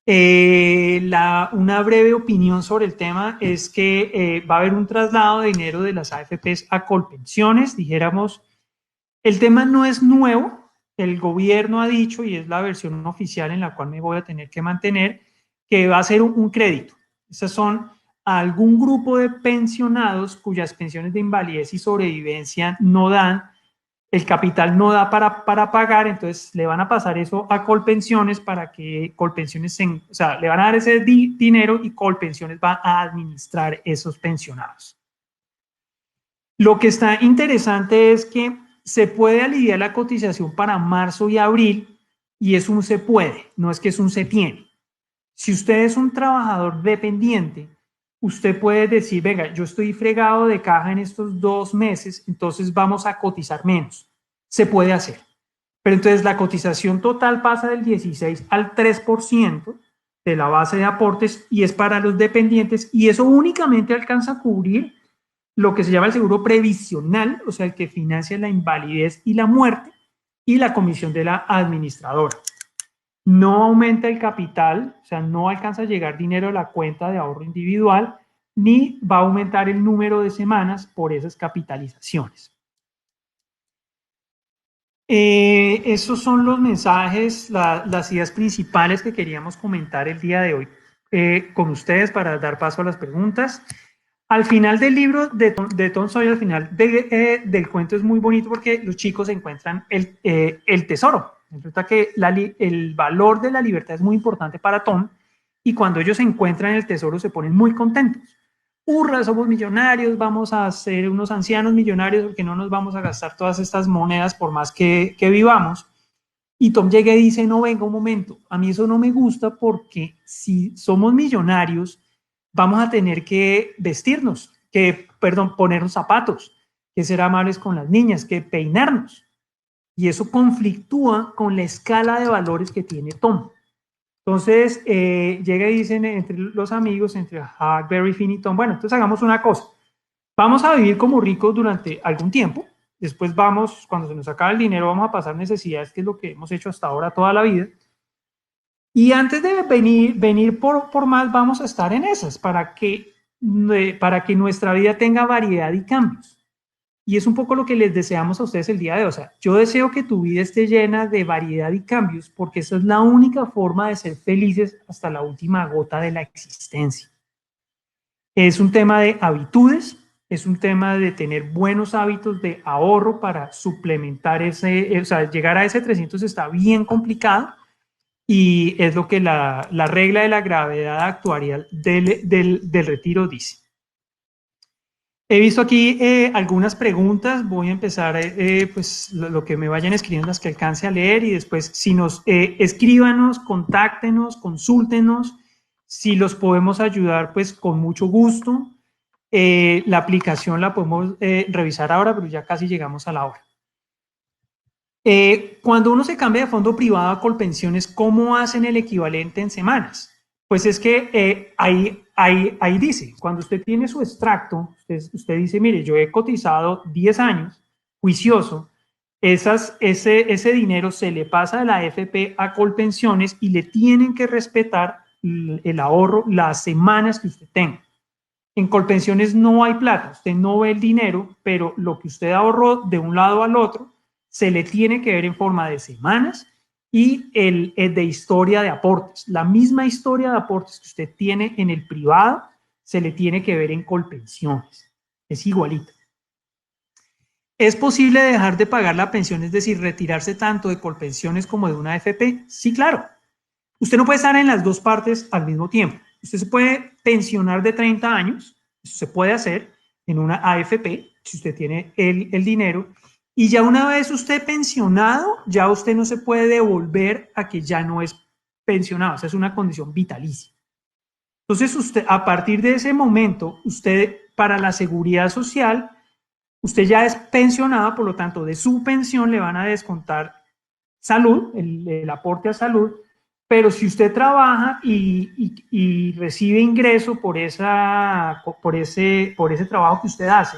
Una breve opinión sobre el tema es que va a haber un traslado de dinero de las AFPs a Colpensiones. Dijéramos, el tema no es nuevo, el gobierno ha dicho, y es la versión oficial en la cual me voy a tener que mantener, que va a ser un crédito. Esas son algún grupo de pensionados cuyas pensiones de invalidez y sobrevivencia no dan, el capital no da para pagar, entonces le van a pasar eso a Colpensiones para que Colpensiones, o sea, le van a dar ese dinero y Colpensiones va a administrar esos pensionados. Lo que está interesante es que se puede aliviar la cotización para marzo y abril, y es un se puede, no es que es un se tiene. Si usted es un trabajador dependiente, usted puede decir, venga, yo estoy fregado de caja en estos 2 meses, entonces vamos a cotizar menos. Se puede hacer. Pero entonces la cotización total pasa del 16 al 3% de la base de aportes y es para los dependientes, y eso únicamente alcanza a cubrir lo que se llama el seguro previsional, o sea, el que financia la invalidez y la muerte, y la comisión de la administradora. No aumenta el capital, o sea, no alcanza a llegar dinero a la cuenta de ahorro individual, ni va a aumentar el número de semanas por esas capitalizaciones. Esos son los mensajes, las ideas principales que queríamos comentar el día de hoy con ustedes para dar paso a las preguntas. Al final del libro de Tom Sawyer, al final del cuento es muy bonito porque los chicos encuentran el tesoro. Resulta que el valor de la libertad es muy importante para Tom y cuando ellos encuentran el tesoro se ponen muy contentos. ¡Hurra! Somos millonarios, vamos a ser unos ancianos millonarios porque no nos vamos a gastar todas estas monedas por más que vivamos. Y Tom llega y dice, no, venga un momento, a mí eso no me gusta porque si somos millonarios vamos a tener que vestirnos, ponernos zapatos, que ser amables con las niñas, que peinarnos. Y eso conflictúa con la escala de valores que tiene Tom. Entonces, llega y dicen entre los amigos, entre Huckleberry Finn y Tom, bueno, entonces hagamos una cosa. Vamos a vivir como ricos durante algún tiempo. Después vamos, cuando se nos acabe el dinero, vamos a pasar necesidades, que es lo que hemos hecho hasta ahora toda la vida. Y antes de venir por más, vamos a estar en esas para que nuestra vida tenga variedad y cambios. Y es un poco lo que les deseamos a ustedes el día de hoy. O sea, yo deseo que tu vida esté llena de variedad y cambios porque esa es la única forma de ser felices hasta la última gota de la existencia. Es un tema de habitudes, es un tema de tener buenos hábitos de ahorro para suplementar o sea, llegar a ese 300 está bien complicado. Y es lo que la regla de la gravedad actuarial del retiro dice. He visto aquí algunas preguntas, voy a empezar pues lo que me vayan escribiendo, las que alcance a leer, y después si nos escríbanos, contáctenos, consúltenos, si los podemos ayudar pues con mucho gusto. La aplicación la podemos revisar ahora, pero ya casi llegamos a la hora. Cuando uno se cambia de fondo privado a Colpensiones, ¿cómo hacen el equivalente en semanas? Pues es que ahí dice, cuando usted tiene su extracto, usted dice, mire, yo he cotizado 10 años, juicioso, ese dinero se le pasa de la AFP a Colpensiones y le tienen que respetar el ahorro, las semanas que usted tenga. En Colpensiones no hay plata, usted no ve el dinero, pero lo que usted ahorró de un lado al otro se le tiene que ver en forma de semanas y el de historia de aportes. La misma historia de aportes que usted tiene en el privado se le tiene que ver en Colpensiones. Es igualito. ¿Es posible dejar de pagar la pensión, es decir, retirarse tanto de Colpensiones como de una AFP? Sí, claro. Usted no puede estar en las dos partes al mismo tiempo. Usted se puede pensionar de 30 años, eso se puede hacer en una AFP, si usted tiene el dinero, y ya una vez usted pensionado, ya usted no se puede devolver a que ya no es pensionado, o sea, es una condición vitalicia. Entonces, usted, a partir de ese momento, usted, para la seguridad social, usted ya es pensionado, por lo tanto, de su pensión le van a descontar salud, el aporte a salud, pero si usted trabaja y recibe ingreso por ese trabajo que usted hace,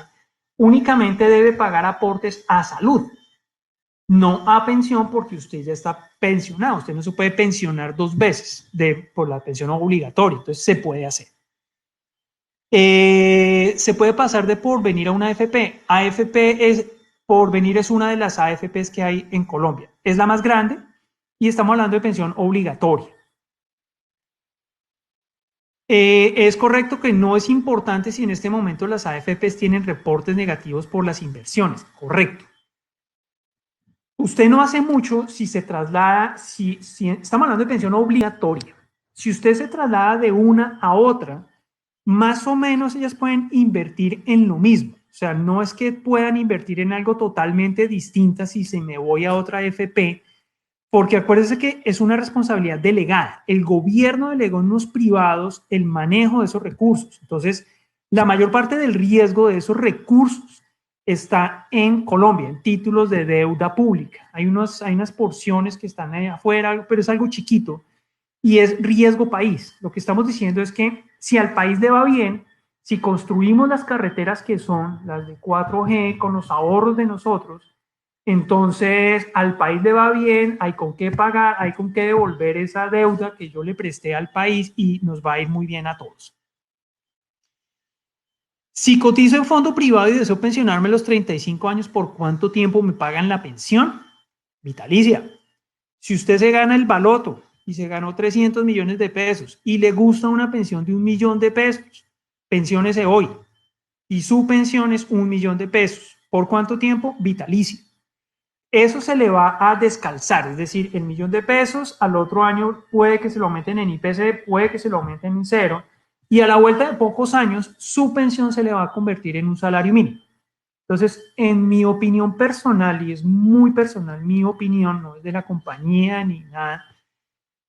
únicamente debe pagar aportes a salud, no a pensión, porque usted ya está pensionado. Usted no se puede pensionar dos veces por la pensión obligatoria, entonces se puede hacer. Se puede pasar de Porvenir a una AFP. Porvenir es una de las AFPs que hay en Colombia. Es la más grande y estamos hablando de pensión obligatoria. Es correcto que no es importante si en este momento las AFPs tienen reportes negativos por las inversiones. Correcto. Usted no hace mucho si se traslada, si estamos hablando de pensión obligatoria. Si usted se traslada de una a otra, más o menos ellas pueden invertir en lo mismo. O sea, no es que puedan invertir en algo totalmente distinto si se me voy a otra AFP, porque acuérdense que es una responsabilidad delegada. El gobierno delegó en los privados el manejo de esos recursos. Entonces, la mayor parte del riesgo de esos recursos está en Colombia, en títulos de deuda pública. Hay unas porciones que están ahí afuera, pero es algo chiquito y es riesgo país. Lo que estamos diciendo es que si al país le va bien, si construimos las carreteras que son las de 4G con los ahorros de nosotros, entonces al país le va bien, hay con qué pagar, hay con qué devolver esa deuda que yo le presté al país y nos va a ir muy bien a todos. Si cotizo en fondo privado y deseo pensionarme a los 35 años, ¿por cuánto tiempo me pagan la pensión? Vitalicia. Si usted se gana el baloto y se ganó 300 millones de pesos y le gusta una pensión de 1 millón de pesos, pensiónese hoy. Y su pensión es 1 millón de pesos. ¿Por cuánto tiempo? Vitalicio. Eso se le va a descalzar, es decir, el 1 millón de pesos al otro año puede que se lo aumenten en IPC, puede que se lo aumenten en cero, y a la vuelta de pocos años su pensión se le va a convertir en un salario mínimo. Entonces, en mi opinión personal, y es muy personal, mi opinión, no es de la compañía ni nada,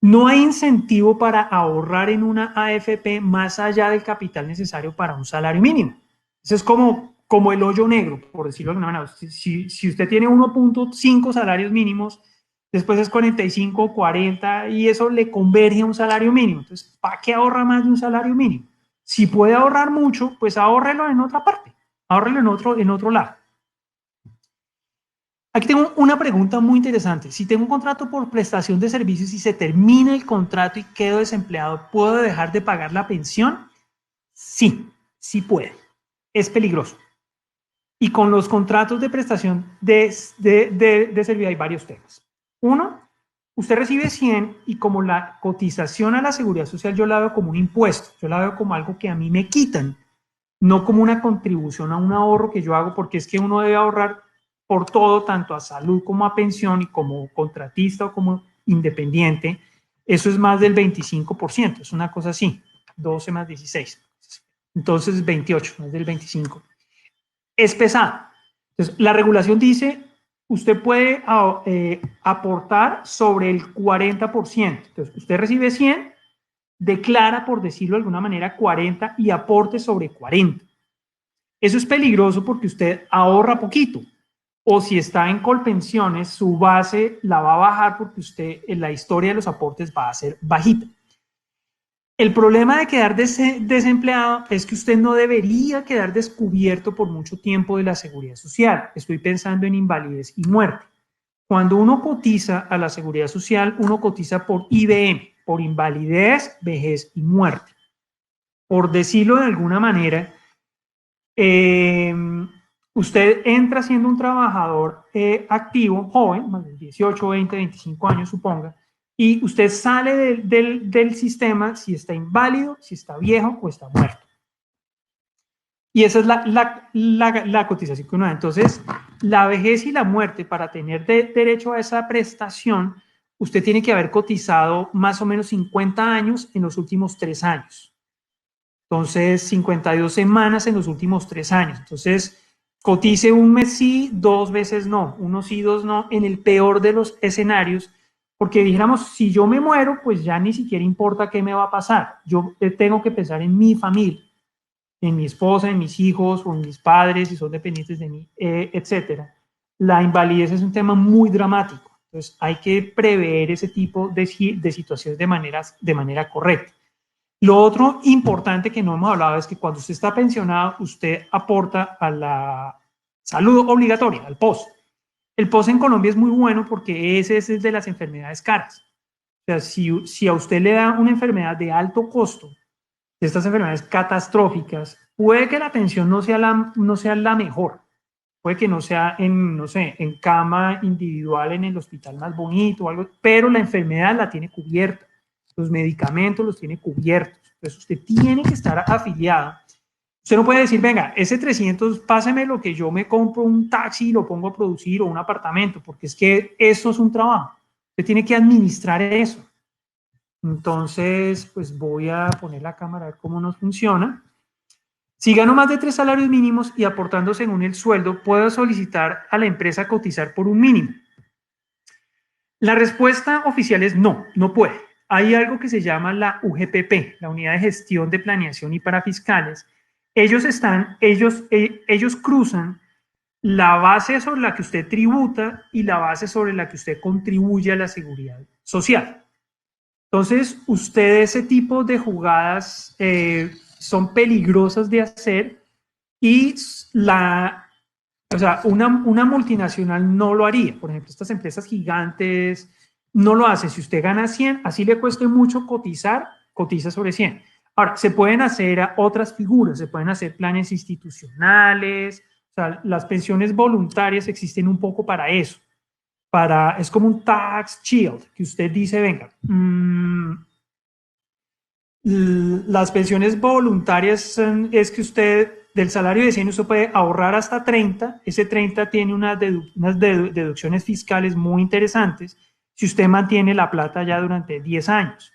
no hay incentivo para ahorrar en una AFP más allá del capital necesario para un salario mínimo. Eso es como el hoyo negro, por decirlo de alguna manera. Si usted tiene 1.5 salarios mínimos, después es 45, 40 y eso le converge a un salario mínimo. Entonces, ¿para qué ahorra más de un salario mínimo? Si puede ahorrar mucho, pues ahórrelo en otra parte, ahórrelo en otro lado. Aquí tengo una pregunta muy interesante. Si tengo un contrato por prestación de servicios y se termina el contrato y quedo desempleado, ¿puedo dejar de pagar la pensión? Sí, sí puede. Es peligroso. Y con los contratos de prestación de servicio hay varios temas. Uno, usted recibe 100 y como la cotización a la seguridad social yo la veo como un impuesto, yo la veo como algo que a mí me quitan, no como una contribución a un ahorro que yo hago, porque es que uno debe ahorrar por todo, tanto a salud como a pensión y como contratista o como independiente. Eso es más del 25%, es una cosa así, 12 más 16. Entonces 28, más del 25. Es pesado. Entonces, la regulación dice, usted puede aportar sobre el 40%. Entonces, usted recibe 100, declara, por decirlo de alguna manera, 40 y aporte sobre 40. Eso es peligroso porque usted ahorra poquito. O si está en Colpensiones, su base la va a bajar porque usted en la historia de los aportes va a ser bajita. El problema de quedar desempleado es que usted no debería quedar descubierto por mucho tiempo de la seguridad social. Estoy pensando en invalidez y muerte. Cuando uno cotiza a la seguridad social, uno cotiza por IBM, por invalidez, vejez y muerte. Por decirlo de alguna manera, usted entra siendo un trabajador activo, joven, más de 18, 20, 25 años, suponga, y usted sale del sistema si está inválido, si está viejo o está muerto. Y esa es la cotización que uno da. Entonces, la vejez y la muerte, para tener derecho a esa prestación, usted tiene que haber cotizado más o menos 50 años en los últimos 3 años. Entonces, 52 semanas en los últimos 3 años. Entonces, cotice un mes sí, 2 veces no, 1 sí, 2 no, en el peor de los escenarios, porque dijéramos, si yo me muero, pues ya ni siquiera importa qué me va a pasar. Yo tengo que pensar en mi familia, en mi esposa, en mis hijos o en mis padres, si son dependientes de mí, etcétera. La invalidez es un tema muy dramático. Entonces, hay que prever ese tipo de situaciones de manera correcta. Lo otro importante que no hemos hablado es que cuando usted está pensionado, usted aporta a la salud obligatoria, al POS. El POS en Colombia es muy bueno porque ese es el de las enfermedades caras. O sea, si a usted le da una enfermedad de alto costo, de estas enfermedades catastróficas, puede que la atención no sea la mejor. Puede que no sea en, no sé, en cama individual en el hospital más bonito o algo, pero la enfermedad la tiene cubierta. Los medicamentos los tiene cubiertos. Entonces usted tiene que estar afiliado. Usted no puede decir, venga, ese 300, páseme lo que yo me compro un taxi y lo pongo a producir o un apartamento, porque es que eso es un trabajo. Usted tiene que administrar eso. Entonces, pues voy a poner la cámara a ver cómo nos funciona. Si gano más de 3 salarios mínimos y aportando según el sueldo, puedo solicitar a la empresa cotizar por un mínimo. La respuesta oficial es no, no puede. Hay algo que se llama la UGPP, la Unidad de Gestión de Planeación y Parafiscales. Ellos cruzan la base sobre la que usted tributa y la base sobre la que usted contribuye a la seguridad social. Entonces, usted ese tipo de jugadas son peligrosas de hacer y o sea, una multinacional no lo haría. Por ejemplo, estas empresas gigantes no lo hacen. Si usted gana 100, así le cueste mucho cotizar, cotiza sobre 100. Ahora, se pueden hacer otras figuras, se pueden hacer planes institucionales, o sea, las pensiones voluntarias existen un poco para eso. Es como un tax shield, que usted dice, venga, las pensiones voluntarias es que usted del salario de 100 usted puede ahorrar hasta 30, ese 30 tiene unas deducciones fiscales muy interesantes si usted mantiene la plata ya durante 10 años.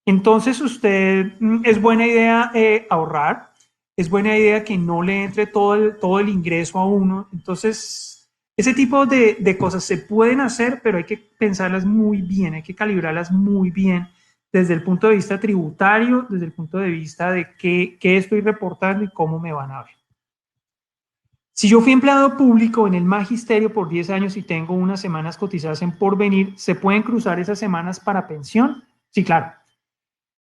Entonces es buena idea ahorrar, es buena idea que no le entre todo el ingreso a uno. Entonces, ese tipo de cosas se pueden hacer, pero hay que pensarlas muy bien, hay que calibrarlas muy bien desde el punto de vista tributario, desde el punto de vista de qué estoy reportando y cómo me van a ver. Si yo fui empleado público en el magisterio por 10 años y tengo unas semanas cotizadas en Porvenir, ¿se pueden cruzar esas semanas para pensión? Sí, claro.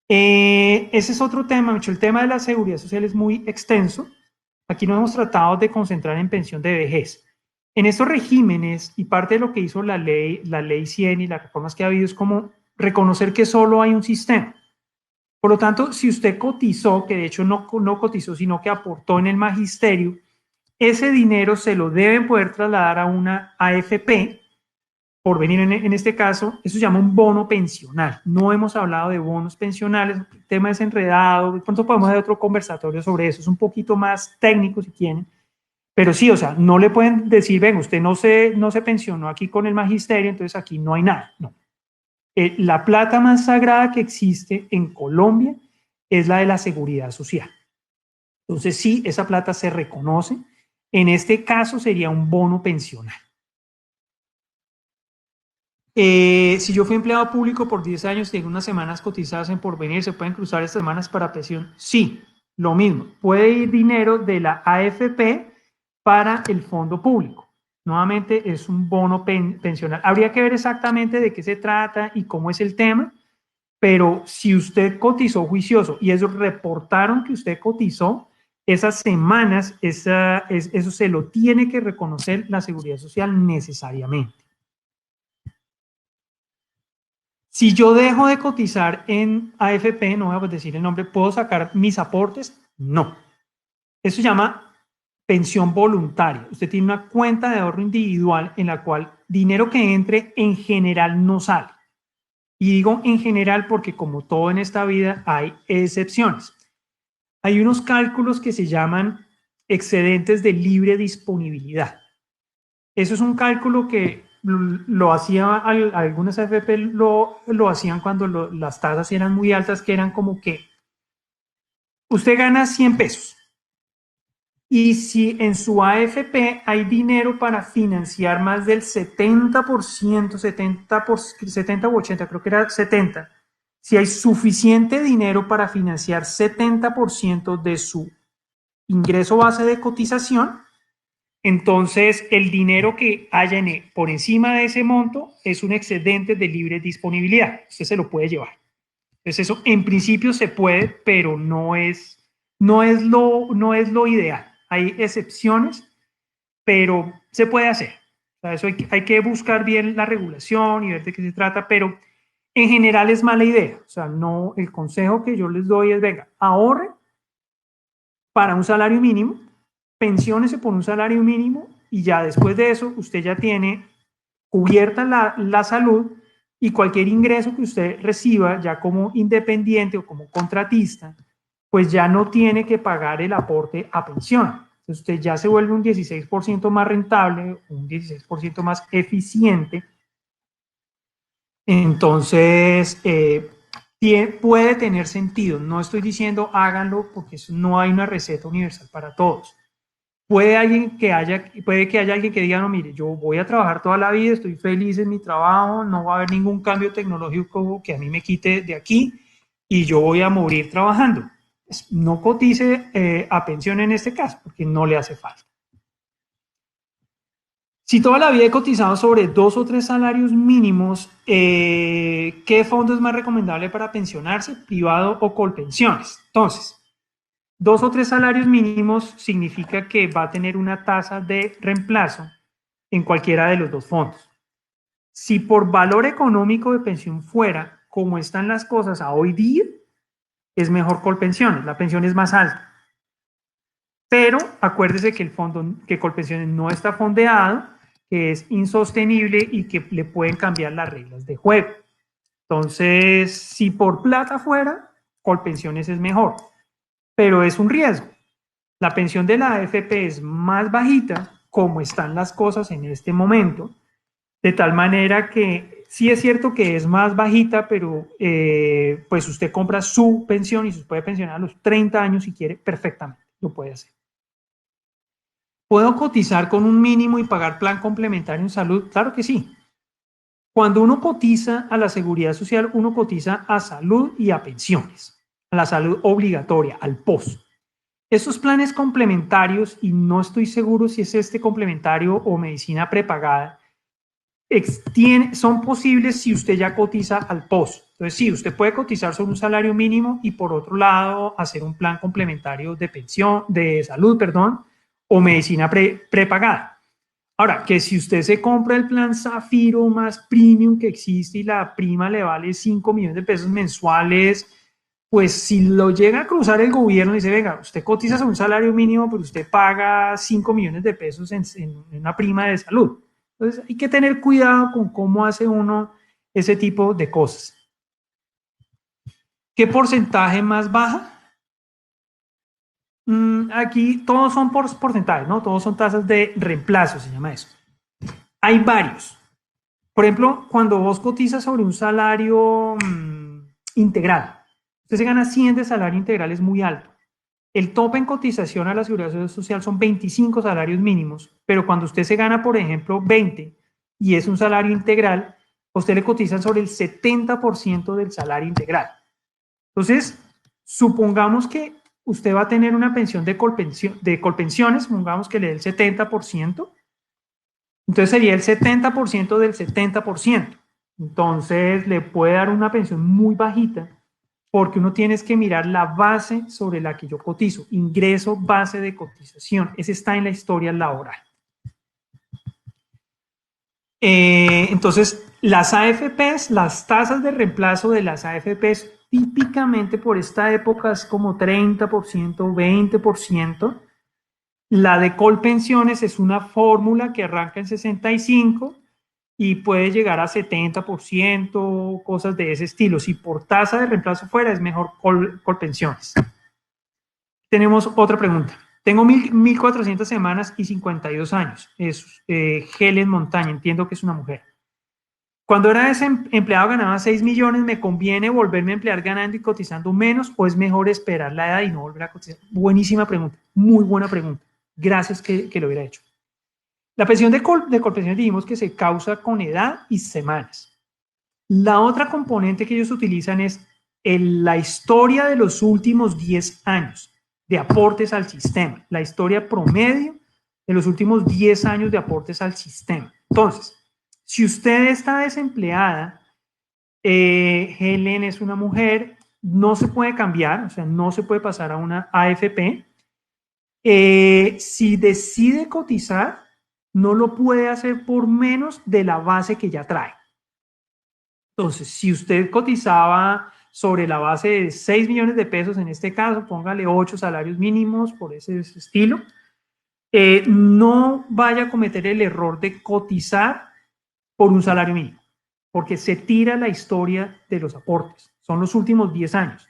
Ese es otro tema, Micho. El tema de la seguridad social es muy extenso. Aquí nos hemos tratado de concentrar en pensión de vejez. En estos regímenes, y parte de lo que hizo la ley 100 y las reformas que ha habido es como reconocer que solo hay un sistema. Por lo tanto, si usted cotizó, que de hecho no cotizó, sino que aportó en el magisterio, ese dinero se lo deben poder trasladar a una AFP, por venir en este caso, eso se llama un bono pensional. No hemos hablado de bonos pensionales, el tema es enredado, de pronto podemos hacer otro conversatorio sobre eso, es un poquito más técnico si quieren, pero sí, o sea, no le pueden decir, venga, usted no se pensionó aquí con el magisterio, entonces aquí no hay nada, no. La plata más sagrada que existe en Colombia es la de la seguridad social. Entonces sí, esa plata se reconoce. En este caso sería un bono pensional. Si yo fui empleado público por 10 años y tengo unas semanas cotizadas en Porvenir, ¿se pueden cruzar estas semanas para pensión? Sí, lo mismo. Puede ir dinero de la AFP para el fondo público. Nuevamente es un bono pensional. Habría que ver exactamente de qué se trata y cómo es el tema, pero si usted cotizó juicioso y ellos reportaron que usted cotizó, esas semanas, eso se lo tiene que reconocer la Seguridad Social necesariamente. Si yo dejo de cotizar en AFP, no voy a decir el nombre, ¿puedo sacar mis aportes? No. Eso se llama pensión voluntaria. Usted tiene una cuenta de ahorro individual en la cual dinero que entre en general no sale. Y digo en general porque como todo en esta vida hay excepciones. Hay unos cálculos que se llaman excedentes de libre disponibilidad. Eso es un cálculo que lo hacía, algunas AFP lo hacían cuando las tasas eran muy altas, que eran como que usted gana 100 pesos. Y si en su AFP hay dinero para financiar más del 70%, 70 u 80, creo que era 70, si hay suficiente dinero para financiar 70% de su ingreso base de cotización, entonces el dinero que haya por encima de ese monto es un excedente de libre disponibilidad. Usted se lo puede llevar. Entonces eso en principio se puede, pero no es lo ideal. Hay excepciones, pero se puede hacer. O sea, eso hay que buscar bien la regulación y ver de qué se trata, pero en general es mala idea. O sea, no, el consejo que yo les doy es, venga, ahorre para un salario mínimo, pensiónese por un salario mínimo y ya después de eso usted ya tiene cubierta la salud y cualquier ingreso que usted reciba ya como independiente o como contratista, pues ya no tiene que pagar el aporte a pensión. Entonces usted ya se vuelve un 16% más rentable, un 16% más eficiente. Entonces, puede tener sentido. No estoy diciendo háganlo porque no hay una receta universal para todos. Puede que haya alguien que diga, no, mire, yo voy a trabajar toda la vida, estoy feliz en mi trabajo, no va a haber ningún cambio tecnológico que a mí me quite de aquí y yo voy a morir trabajando. Pues no cotice a pensión en este caso, porque no le hace falta. Si toda la vida he cotizado sobre 2 o 3 salarios mínimos, ¿qué fondo es más recomendable para pensionarse, privado o Colpensiones? Entonces, 2 o 3 salarios mínimos significa que va a tener una tasa de reemplazo en cualquiera de los dos fondos. Si por valor económico de pensión fuera, como están las cosas a hoy día, es mejor Colpensiones, la pensión es más alta. Pero acuérdese que el fondo, que Colpensiones no está fondeado, que es insostenible y que le pueden cambiar las reglas de juego. Entonces, si por plata fuera, Colpensiones es mejor, pero es un riesgo. La pensión de la AFP es más bajita, como están las cosas en este momento, de tal manera que sí es cierto que es más bajita, pero pues usted compra su pensión y se puede pensionar a los 30 años si quiere, perfectamente, lo puede hacer. ¿Puedo cotizar con un mínimo y pagar plan complementario en salud? Claro que sí. Cuando uno cotiza a la seguridad social, uno cotiza a salud y a pensiones, a la salud obligatoria, al POS. Esos planes complementarios, y no estoy seguro si es este complementario o medicina prepagada, son posibles si usted ya cotiza al POS. Entonces, sí, usted puede cotizar sobre un salario mínimo y por otro lado hacer un plan complementario de pensión, de salud, perdón, o medicina prepagada. Ahora, que si usted se compra el plan Zafiro más premium que existe y la prima le vale 5 millones de pesos mensuales, pues si lo llega a cruzar el gobierno y dice, venga, usted cotiza a un salario mínimo, pero usted paga 5 millones de pesos en una prima de salud. Entonces hay que tener cuidado con cómo hace uno ese tipo de cosas. ¿Qué porcentaje más baja? Aquí todos son porcentajes, ¿no? Todos son tasas de reemplazo, se llama eso. Hay varios. Por ejemplo, cuando vos cotizas sobre un salario integral, usted se gana 100 de salario integral, es muy alto. El tope en cotización a la seguridad social son 25 salarios mínimos, pero cuando usted se gana, por ejemplo, 20 y es un salario integral, a usted le cotizan sobre el 70% del salario integral. Entonces, supongamos que usted va a tener una pensión de colpensiones, supongamos que le dé el 70%, entonces sería el 70% del 70%. Entonces, le puede dar una pensión muy bajita porque uno tiene que mirar la base sobre la que yo cotizo, ingreso base de cotización. Ese está en la historia laboral. Entonces, las AFPs, las tasas de reemplazo de las AFPs, típicamente por esta época es como 30%, 20%. La de Colpensiones es una fórmula que arranca en 65 y puede llegar a 70%, cosas de ese estilo. Si por tasa de reemplazo fuera, es mejor Colpensiones. Tenemos otra pregunta. Tengo 1.400 semanas y 52 años. Es Helen Montaña, entiendo que es una mujer. Cuando era empleado ganaba 6 millones, ¿me conviene volverme a emplear ganando y cotizando menos o es mejor esperar la edad y no volver a cotizar? Buenísima pregunta, muy buena pregunta. Gracias que lo hubiera hecho. La pensión de Colpensiones dijimos que se causa con edad y semanas. La otra componente que ellos utilizan es la historia de los últimos 10 años de aportes al sistema, la historia promedio de los últimos 10 años de aportes al sistema. Entonces, si usted está desempleada, Helen es una mujer, no se puede cambiar, o sea, no se puede pasar a una AFP. Si decide cotizar, no lo puede hacer por menos de la base que ya trae. Entonces, si usted cotizaba sobre la base de 6 millones de pesos, en este caso, póngale 8 salarios mínimos por ese estilo, no vaya a cometer el error de cotizar por un salario mínimo, porque se tira la historia de los aportes. Son los últimos 10 años.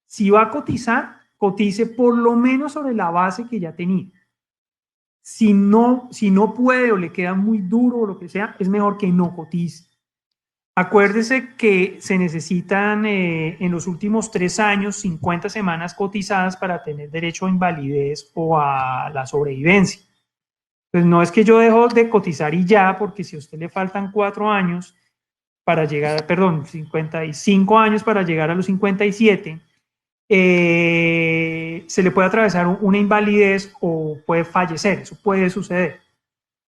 Si va a cotizar, cotice por lo menos sobre la base que ya tenía. Si no puede o le queda muy duro o lo que sea, es mejor que no cotice. Acuérdese que se necesitan en los últimos 3 años 50 semanas cotizadas para tener derecho a invalidez o a la sobrevivencia. Pues no es que yo dejo de cotizar y ya, porque si a usted le faltan 4 años para llegar, 55 años para llegar a los 57, se le puede atravesar una invalidez o puede fallecer, eso puede suceder.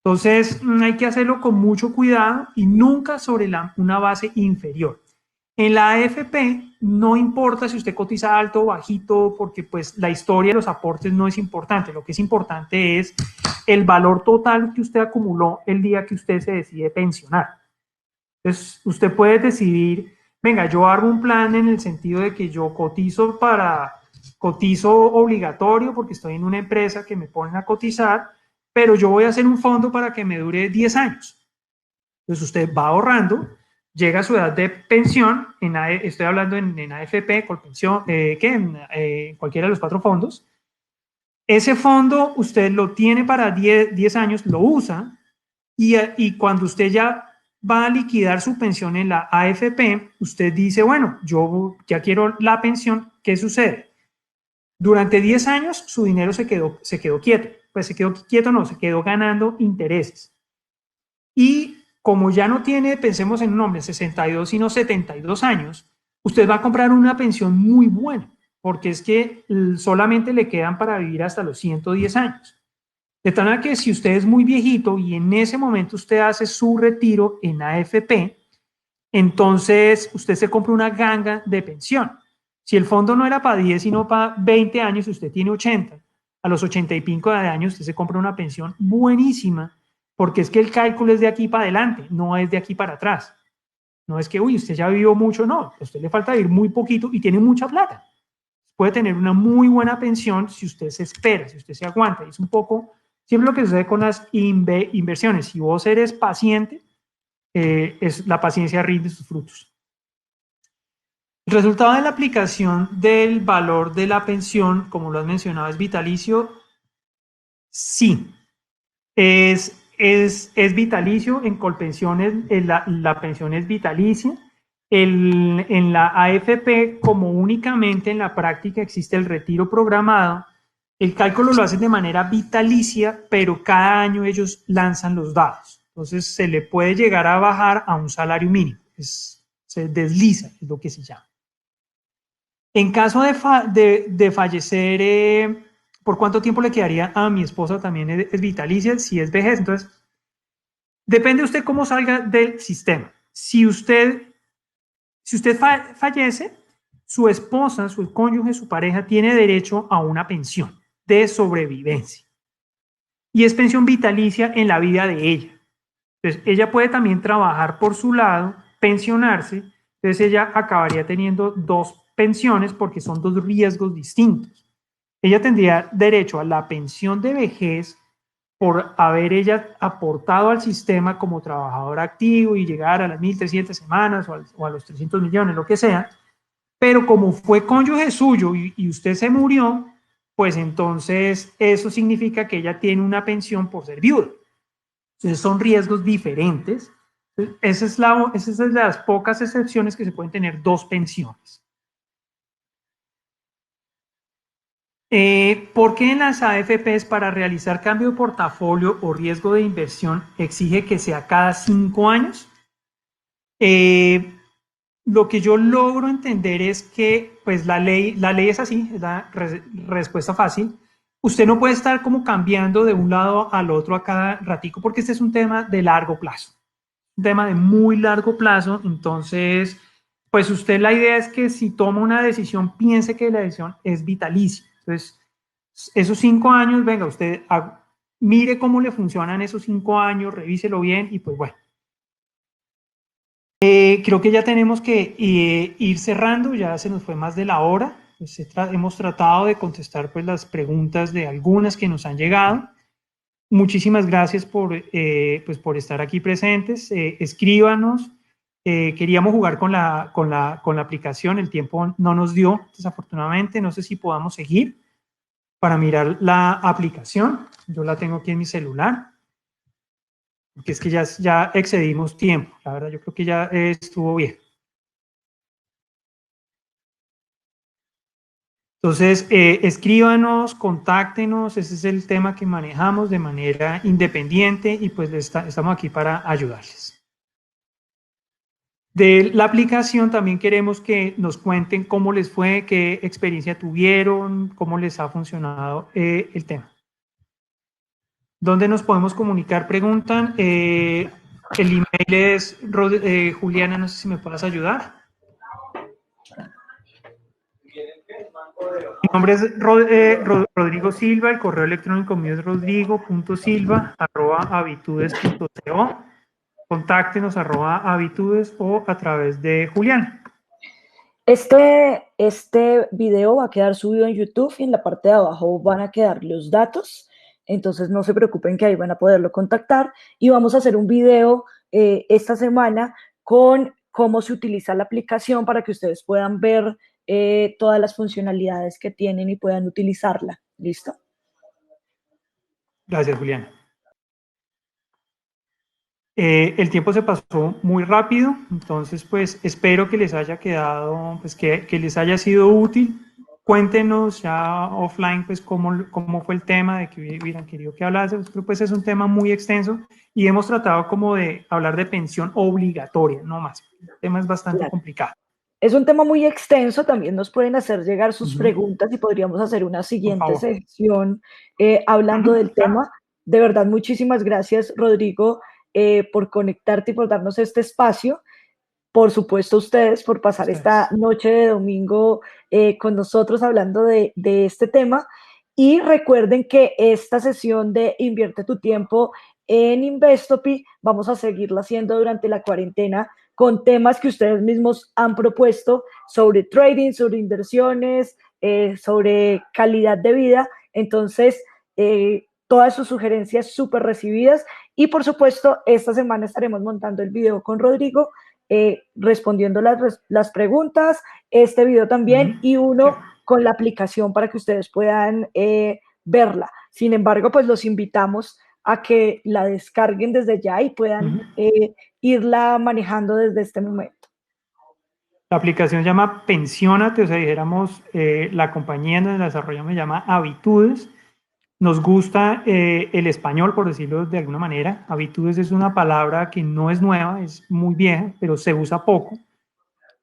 Entonces hay que hacerlo con mucho cuidado y nunca sobre una base inferior. En la AFP no importa si usted cotiza alto o bajito, porque pues la historia de los aportes no es importante. Lo que es importante es el valor total que usted acumuló el día que usted se decide pensionar. Entonces usted puede decidir, venga, yo hago un plan en el sentido de que yo cotizo obligatorio porque estoy en una empresa que me ponen a cotizar, pero yo voy a hacer un fondo para que me dure 10 años. Entonces usted va ahorrando, llega a su edad de pensión, estoy hablando en AFP, Colpensión, en cualquiera de los 4 fondos. Ese fondo usted lo tiene para 10 años, lo usa, y cuando usted ya va a liquidar su pensión en la AFP, usted dice, bueno, yo ya quiero la pensión, ¿qué sucede? Durante 10 años su dinero se quedó quieto. Pues se quedó ganando intereses. Y como ya no tiene, pensemos en un hombre, 62 sino 72 años, usted va a comprar una pensión muy buena, porque es que solamente le quedan para vivir hasta los 110 años. De tal manera que si usted es muy viejito y en ese momento usted hace su retiro en AFP, entonces usted se compra una ganga de pensión. Si el fondo no era para 10, sino para 20 años, usted tiene 80. A los 80 y pico de años usted se compra una pensión buenísima, porque es que el cálculo es de aquí para adelante, no es de aquí para atrás. No es que, uy, usted ya vivió mucho, no. A usted le falta vivir muy poquito y tiene mucha plata. Puede tener una muy buena pensión si usted se espera, si usted se aguanta. Y es un poco, siempre lo que sucede con las inversiones. Si vos eres paciente, la paciencia rinde sus frutos. El resultado de la aplicación del valor de la pensión, como lo has mencionado, ¿es vitalicio? Sí, es vitalicio. En Colpensiones la pensión es vitalicia. En la AFP, como únicamente en la práctica existe el retiro programado, el cálculo lo hacen de manera vitalicia, pero cada año ellos lanzan los dados. Entonces se le puede llegar a bajar a un salario mínimo. Se desliza, es lo que se llama. En caso de fallecer, ¿por cuánto tiempo le quedaría a mi esposa? También es vitalicia, si es vejez. Entonces, depende de usted cómo salga del sistema. Si usted fallece, su esposa, su cónyuge, su pareja tiene derecho a una pensión de sobrevivencia. Y es pensión vitalicia en la vida de ella. Entonces, ella puede también trabajar por su lado, pensionarse. Entonces, ella acabaría teniendo 2 pensiones porque son 2 riesgos distintos. Ella tendría derecho a la pensión de vejez por haber ella aportado al sistema como trabajador activo y llegar a las 1.300 semanas o a los 300 millones, lo que sea, pero como fue cónyuge suyo y usted se murió, pues entonces eso significa que ella tiene una pensión por ser viuda. Entonces son riesgos diferentes. Esa es de las pocas excepciones que se pueden tener dos pensiones. ¿Por qué en las AFPs para realizar cambio de portafolio o riesgo de inversión exige que sea cada 5 años? Lo que yo logro entender es que pues la ley es así, es la respuesta fácil. Usted no puede estar como cambiando de un lado al otro a cada ratico porque este es un tema de largo plazo, un tema de muy largo plazo. Entonces, pues usted la idea es que si toma una decisión, piense que la decisión es vitalicia. Entonces, esos 5 años, venga, usted mire cómo le funcionan esos 5 años, revíselo bien y pues bueno. Creo que ya tenemos que ir cerrando, ya se nos fue más de la hora. Pues hemos tratado de contestar pues, las preguntas de algunas que nos han llegado. Muchísimas gracias pues, por estar aquí presentes. Escríbanos. Queríamos jugar con la aplicación, el tiempo no nos dio, desafortunadamente. No sé si podamos seguir para mirar la aplicación. Yo la tengo aquí en mi celular. Porque es que ya excedimos tiempo. La verdad, yo creo que ya estuvo bien. Entonces, escríbanos, contáctenos, ese es el tema que manejamos de manera independiente y pues estamos aquí para ayudarles. De la aplicación también queremos que nos cuenten cómo les fue, qué experiencia tuvieron, cómo les ha funcionado el tema. ¿Dónde nos podemos comunicar? Preguntan. El email es, Juliana, no sé si me puedas ayudar. Mi nombre es Rodrigo Silva, el correo electrónico mío es rodrigo.silva@habitudes.co. Contáctenos @habitudes o a través de Juliana. Este video va a quedar subido en YouTube y en la parte de abajo van a quedar los datos. Entonces no se preocupen que ahí van a poderlo contactar y vamos a hacer un video esta semana con cómo se utiliza la aplicación para que ustedes puedan ver todas las funcionalidades que tienen y puedan utilizarla. ¿Listo? Gracias, Juliana. El tiempo se pasó muy rápido, entonces pues espero que les haya quedado, pues que les haya sido útil. Cuéntenos ya offline pues cómo fue el tema de que hubieran querido que hablase, pues es un tema muy extenso y hemos tratado como de hablar de pensión obligatoria, no más. El tema es bastante complicado. Es un tema muy extenso, también nos pueden hacer llegar sus preguntas y podríamos hacer una siguiente sesión hablando del tema. De verdad, muchísimas gracias, Rodrigo, por conectarte y por darnos este espacio. Por supuesto, ustedes por pasar esta noche de domingo con nosotros hablando de este tema. Y recuerden que esta sesión de Invierte tu Tiempo en Investopi vamos a seguirla haciendo durante la cuarentena con temas que ustedes mismos han propuesto sobre trading, sobre inversiones, sobre calidad de vida. Entonces, todas sus sugerencias súper recibidas. Y por supuesto, esta semana estaremos montando el video con Rodrigo, respondiendo las preguntas, este video también y uno con la aplicación para que ustedes puedan verla. Sin embargo, pues los invitamos a que la descarguen desde ya y puedan irla manejando desde este momento. La aplicación se llama Pensiónate, o sea, dijéramos, la compañía en donde la desarrollamos se llama Habitudes. Nos gusta el español, por decirlo de alguna manera. Habitudes es una palabra que no es nueva, es muy vieja, pero se usa poco.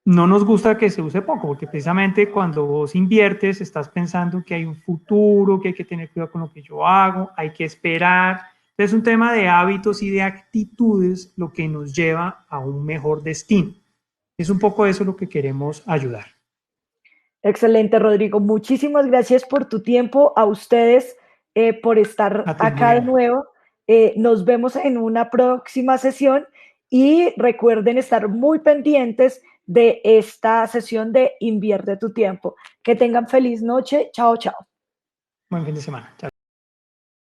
No nos gusta que se use poco, porque precisamente cuando vos inviertes, estás pensando que hay un futuro, que hay que tener cuidado con lo que yo hago, hay que esperar. Es un tema de hábitos y de actitudes lo que nos lleva a un mejor destino. Es un poco eso lo que queremos ayudar. Excelente, Rodrigo. Muchísimas gracias por tu tiempo. A ustedes por estar acá de nuevo. Nos vemos en una próxima sesión y recuerden estar muy pendientes de esta sesión de Invierte tu Tiempo. Que tengan feliz noche. Chao, chao. Buen fin de semana. Chao.